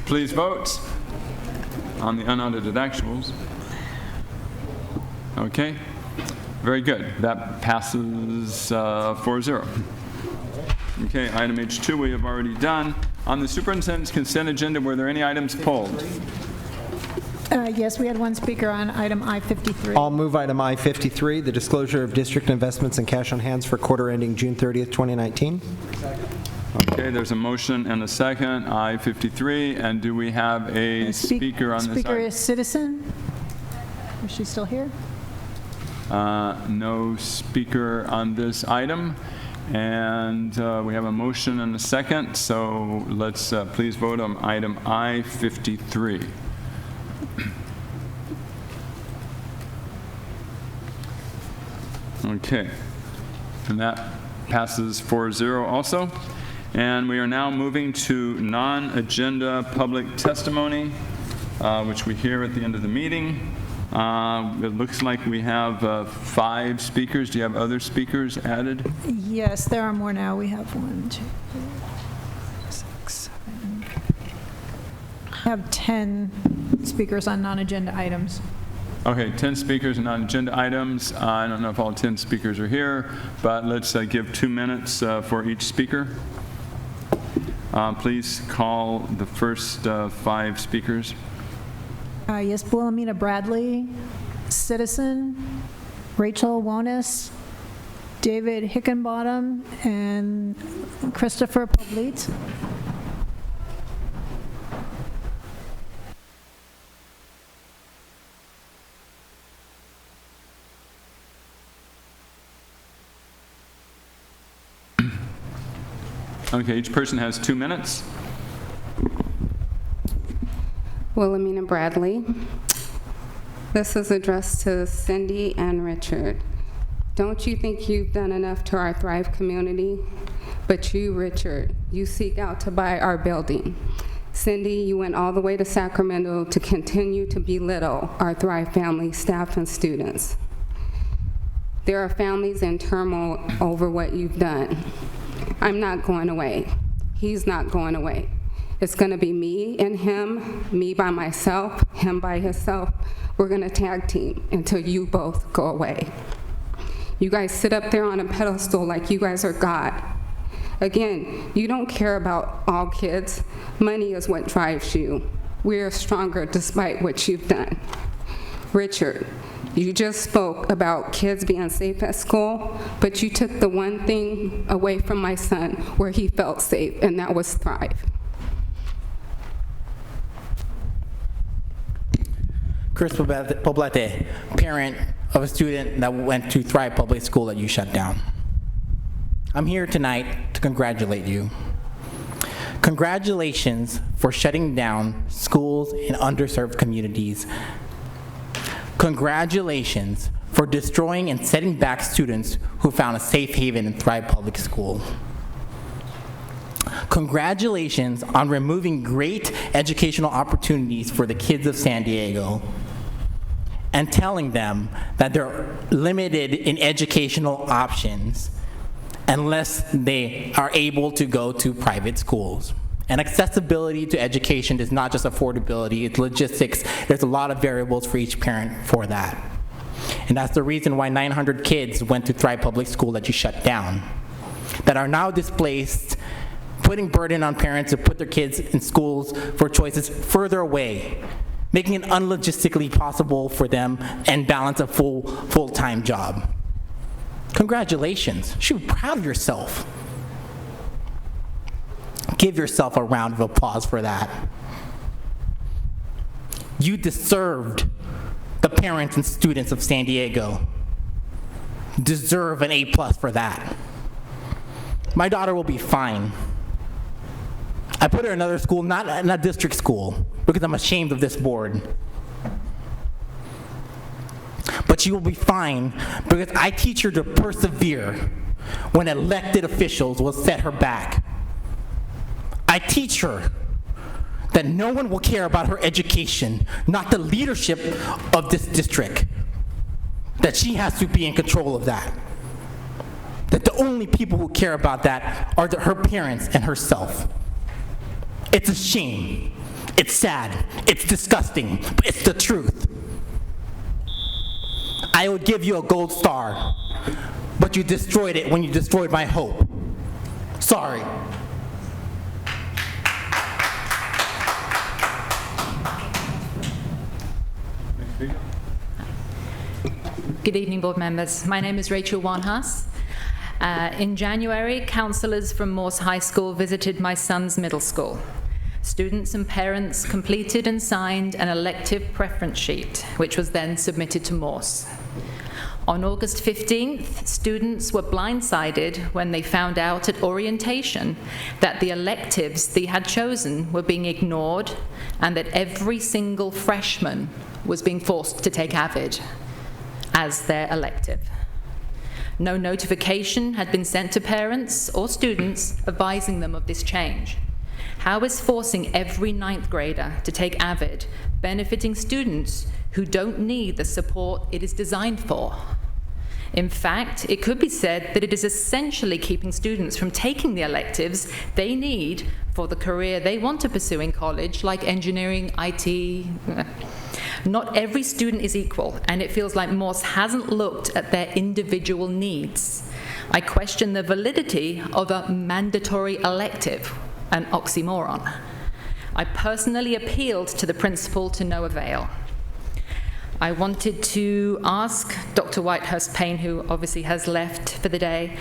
Please vote on the unaudited actuals. Okay. Very good. That passes 4-0. Okay, item H2 we have already done. On the superintendent's consent agenda, were there any items pulled? Yes, we had one speaker on item I-53. I'll move item I-53, the disclosure of district investments and cash on hands for quarter ending June 30th, 2019. Okay, there's a motion and a second, I-53, and do we have a speaker on this item? Speaker is Citizen. Is she still here? No speaker on this item. And we have a motion and a second, so let's please vote on item I-53. Okay, and that passes 4-0 also. And we are now moving to non-agenda public testimony, which we hear at the end of the meeting. It looks like we have 5 speakers. Do you have other speakers added? Yes, there are more now. We have 1, 2, 3, 6, 7. I have 10 speakers on non-agenda items. Okay, 10 speakers on non-agenda items. I don't know if all 10 speakers are here, but let's give 2 minutes for each speaker. Please call the first 5 speakers. Yes, Wilhelmina Bradley, Citizen, Rachel Wonis, David Hickenbottom, and Christopher Publite. Okay, each person has 2 minutes. Wilhelmina Bradley. This is addressed to Cindy and Richard. Don't you think you've done enough to our Thrive community? But you, Richard, you seek out to buy our building. Cindy, you went all the way to Sacramento to continue to belittle our Thrive family, staff, and students. There are families in turmoil over what you've done. I'm not going away. He's not going away. It's going to be me and him, me by myself, him by himself. We're going to tag team until you both go away. You guys sit up there on a pedestal like you guys are God. Again, you don't care about all kids. Money is what drives you. We are stronger despite what you've done. Richard, you just spoke about kids being safe at school, but you took the one thing away from my son where he felt safe, and that was Thrive. Chris Poblete, parent of a student that went to Thrive Public School that you shut down. I'm here tonight to congratulate you. Congratulations for shutting down schools in underserved communities. Congratulations for destroying and setting back students who found a safe haven in Thrive Public School. Congratulations on removing great educational opportunities for the kids of San Diego and telling them that they're limited in educational options unless they are able to go to private schools. And accessibility to education is not just affordability, it's logistics. There's a lot of variables for each parent for that. And that's the reason why 900 kids went to Thrive Public School that you shut down, that are now displaced, putting burden on parents to put their kids in schools for choices further away, making it unlogistically possible for them and balance a full-time job. Congratulations. You should be proud of yourself. Give yourself a round of applause for that. You deserved, the parents and students of San Diego deserve an A+ for that. My daughter will be fine. I put her in another school, not a district school, because I'm ashamed of this board. But she will be fine because I teach her to persevere when elected officials will set her back. I teach her that no one will care about her education, not the leadership of this district. That she has to be in control of that. That the only people who care about that are her parents and herself. It's a shame. It's sad. It's disgusting. But it's the truth. I would give you a gold star, but you destroyed it when you destroyed my hope. Sorry. Good evening, board members. My name is Rachel Wanhas. In January, counselors from Morse High School visited my son's middle school. Students and parents completed and signed an elective preference sheet, which was then submitted to Morse. On August 15th, students were blindsided when they found out at orientation that the electives they had chosen were being ignored and that every single freshman was being forced to take AVID as their elective. No notification had been sent to parents or students advising them of this change. How is forcing every 9th grader to take AVID benefiting students who don't need the support it is designed for? In fact, it could be said that it is essentially keeping students from taking the electives they need for the career they want to pursue in college, like engineering, IT. Not every student is equal, and it feels like Morse hasn't looked at their individual needs. I question the validity of a mandatory elective, an oxymoron. I personally appealed to the principal to no avail. I wanted to ask Dr. Whitehurst Payne, who obviously has left for the day.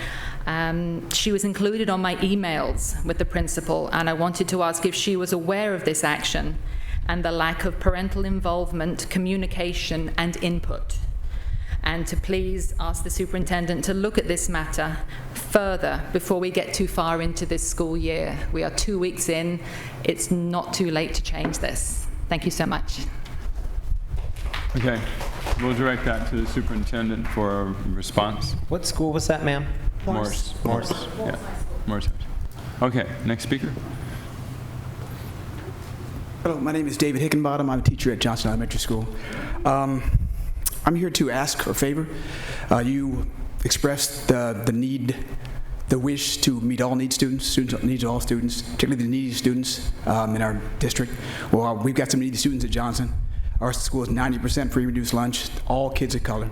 She was included on my emails with the principal, and I wanted to ask if she was aware of this action and the lack of parental involvement, communication, and input. And to please ask the superintendent to look at this matter further before we get too far into this school year. We are 2 weeks in. It's not too late to change this. Thank you so much. Okay, we'll direct that to the superintendent for a response. What school was that, ma'am? Morse. Yeah, Morse. Okay, next speaker. Hello, my name is David Hickenbottom. I'm a teacher at Johnson Elementary School. I'm here to ask a favor. You expressed the need, the wish to meet all needs students, needs of all students, particularly the needy students in our district. Well, we've got some needy students at Johnson. Our school is 90% free reduced lunch, all kids of color.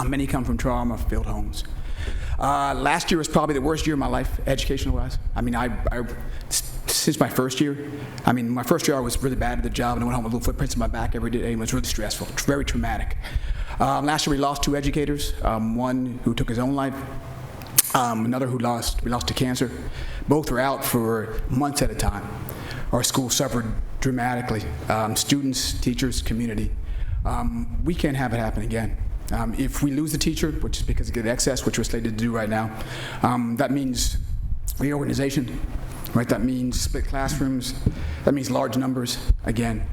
Many come from trauma-filled homes. Last year was probably the worst year of my life, educational-wise. I mean, since my first year, my first year I was really bad at the job, and I went home with little footprints in my back every day, and it was really stressful, very traumatic. Last year we lost 2 educators, one who took his own life, another we lost to cancer. Both were out for months at a time. Our school suffered dramatically. Students, teachers, community. We can't have it happen again. If we lose the teacher, which is because of the excess, which we're slated to do right now, that means reorganization, right? That means split classrooms. That means large numbers again.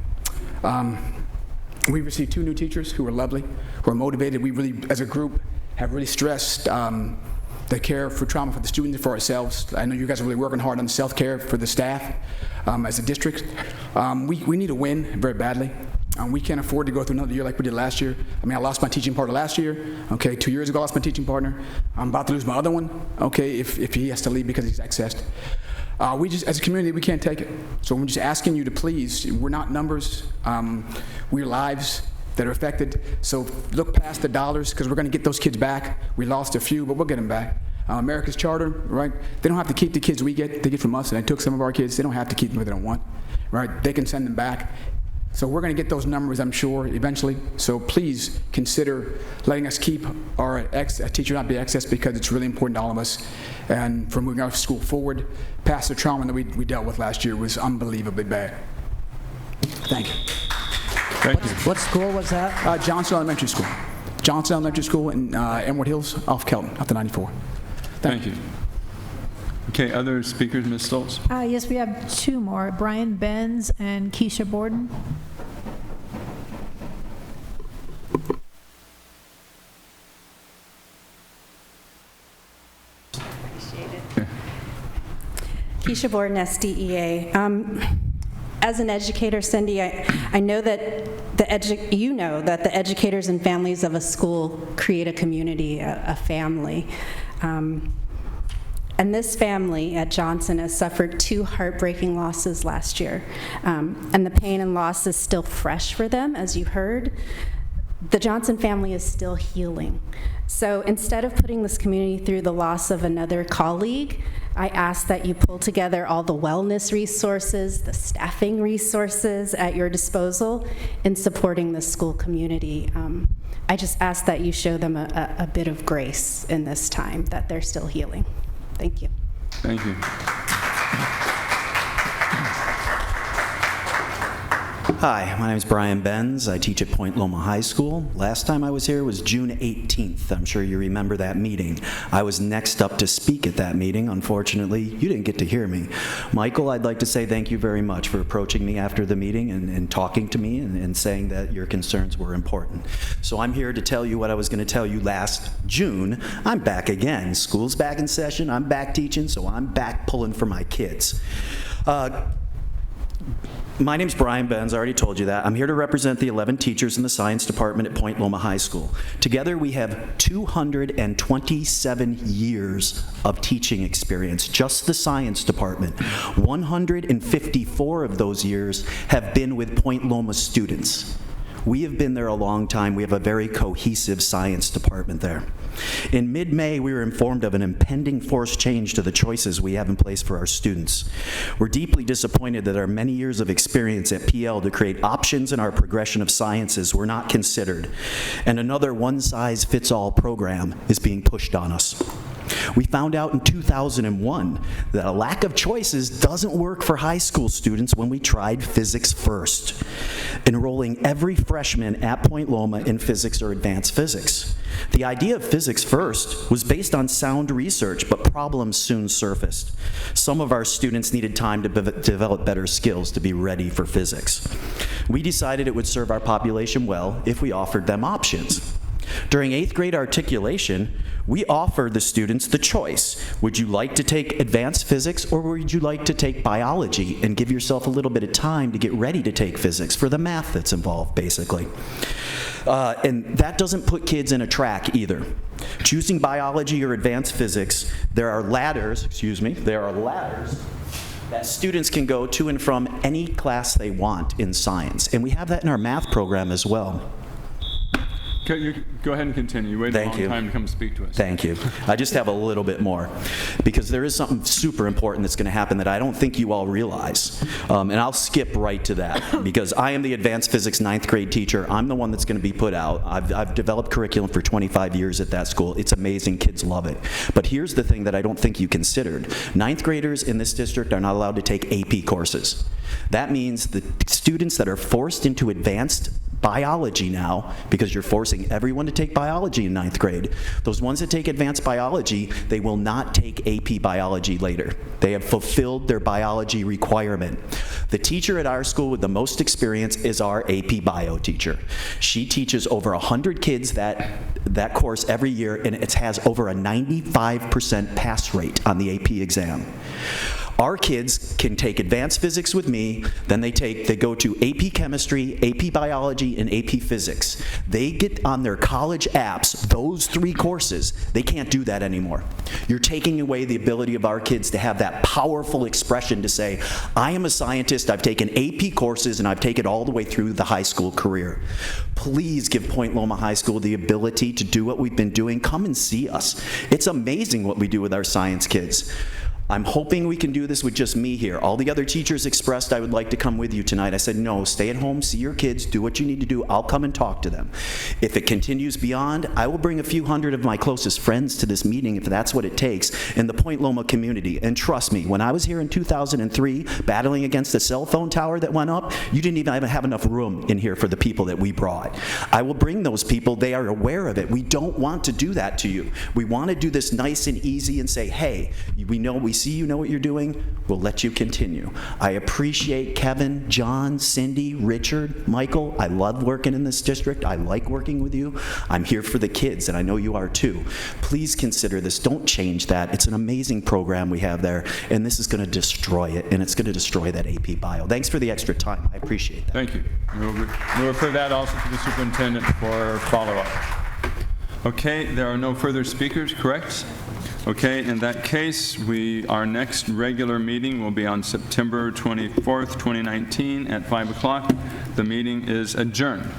We received 2 new teachers who were lovely, who are motivated. We really, as a group, have really stressed the care for trauma for the students and for ourselves. I know you guys are really working hard on self-care for the staff as a district. We need a win very badly. We can't afford to go through another year like we did last year. I lost my teaching partner last year. Okay, 2 years ago I lost my teaching partner. I'm about to lose my other one. Okay, if he has to leave because he's accessed. We just, as a community, we can't take it. So I'm just asking you to please. We're not numbers. We're lives that are affected. So look past the dollars, because we're going to get those kids back. We lost a few, but we'll get them back. America's Charter, right? They don't have to keep the kids they get from us, and they took some of our kids. They don't have to keep them if they don't want, right? They can send them back. So we're going to get those numbers, I'm sure, eventually. So please consider letting us keep our teacher not be excess, because it's really important to all of us. And for moving our school forward, past the trauma that we dealt with last year was unbelievably bad. Thank you. Thank you. What school was that? Johnson Elementary School. Johnson Elementary School in Elmwood Hills off Kelton, off the 94. Thank you. Okay, other speakers, Ms. Stoltz? Yes, we have two more, Brian Benz and Keisha Borden. Keisha Borden, SDEA. As an educator, Cindy, I know that you know that the educators and families of a school create a community, a family. And this family at Johnson has suffered 2 heartbreaking losses last year. And the pain and loss is still fresh for them, as you heard. The Johnson family is still healing. So instead of putting this community through the loss of another colleague, I ask that you pull together all the wellness resources, the staffing resources at your disposal in supporting the school community. I just ask that you show them a bit of grace in this time, that they're still healing. Thank you. Thank you. Hi, my name is Brian Benz. I teach at Point Loma High School. Last time I was here was June 18th. I'm sure you remember that meeting. I was next up to speak at that meeting. Unfortunately, you didn't get to hear me. Michael, I'd like to say thank you very much for approaching me after the meeting and talking to me and saying that your concerns were important. So I'm here to tell you what I was going to tell you last June. I'm back again. School's back in session. I'm back teaching, so I'm back pulling for my kids. My name's Brian Benz, I already told you that. I'm here to represent the 11 teachers in the science department at Point Loma High School. Together we have 227 years of teaching experience, just the science department. 154 of those years have been with Point Loma students. We have been there a long time. We have a very cohesive science department there. In mid-May, we were informed of an impending forced change to the choices we have in place for our students. We're deeply disappointed that our many years of experience at PL to create options in our progression of sciences were not considered, and another one-size-fits-all program is being pushed on us. We found out in 2001 that a lack of choices doesn't work for high school students when we tried physics first, enrolling every freshman at Point Loma in physics or advanced physics. The idea of physics first was based on sound research, but problems soon surfaced. Some of our students needed time to develop better skills to be ready for physics. We decided it would serve our population well if we offered them options. During 8th grade articulation, we offered the students the choice. Would you like to take advanced physics, or would you like to take biology and give yourself a little bit of time to get ready to take physics for the math that's involved, basically? And that doesn't put kids in a track either. Choosing biology or advanced physics, there are ladders that students can go to and from any class they want in science. And we have that in our math program as well. Okay, you go ahead and continue. You waited a long time to come speak to us. Thank you. I just have a little bit more, because there is something super important that's going to happen that I don't think you all realize. And I'll skip right to that, because I am the advanced physics 9th grade teacher. I'm the one that's going to be put out. I've developed curriculum for 25 years at that school. It's amazing. Kids love it. But here's the thing that I don't think you considered. 9th graders in this district are not allowed to take AP courses. That means the students that are forced into advanced biology now, because you're forcing everyone to take biology in 9th grade. Those ones that take advanced biology, they will not take AP biology later. They have fulfilled their biology requirement. The teacher at our school with the most experience is our AP bio teacher. She teaches over 100 kids that course every year, and it has over a 95% pass rate on the AP exam. Our kids can take advanced physics with me, then they go to AP chemistry, AP biology, and AP physics. They get on their college apps, those 3 courses. They can't do that anymore. You're taking away the ability of our kids to have that powerful expression to say, I am a scientist, I've taken AP courses, and I've taken all the way through the high school career. Please give Point Loma High School the ability to do what we've been doing. Come and see us. It's amazing what we do with our science kids. I'm hoping we can do this with just me here. All the other teachers expressed I would like to come with you tonight. I said, no, stay at home, see your kids, do what you need to do. I'll come and talk to them. If it continues beyond, I will bring a few hundred of my closest friends to this meeting if that's what it takes in the Point Loma community. And trust me, when I was here in 2003 battling against the cell phone tower that went up, you didn't even have enough room in here for the people that we brought. I will bring those people. They are aware of it. We don't want to do that to you. We want to do this nice and easy and say, hey, we know we see you know what you're doing, we'll let you continue. I appreciate Kevin, John, Cindy, Richard, Michael. I love working in this district. I like working with you. I'm here for the kids, and I know you are too. Please consider this. Don't change that. It's an amazing program we have there, and this is going to destroy it, and it's going to destroy that AP Bio. Thanks for the extra time. I appreciate that. Thank you. We'll refer that also to the superintendent for follow-up. Okay, there are no further speakers, correct? Okay, in that case, our next regular meeting will be on September 24th, 2019 at 5 o'clock. The meeting is adjourned.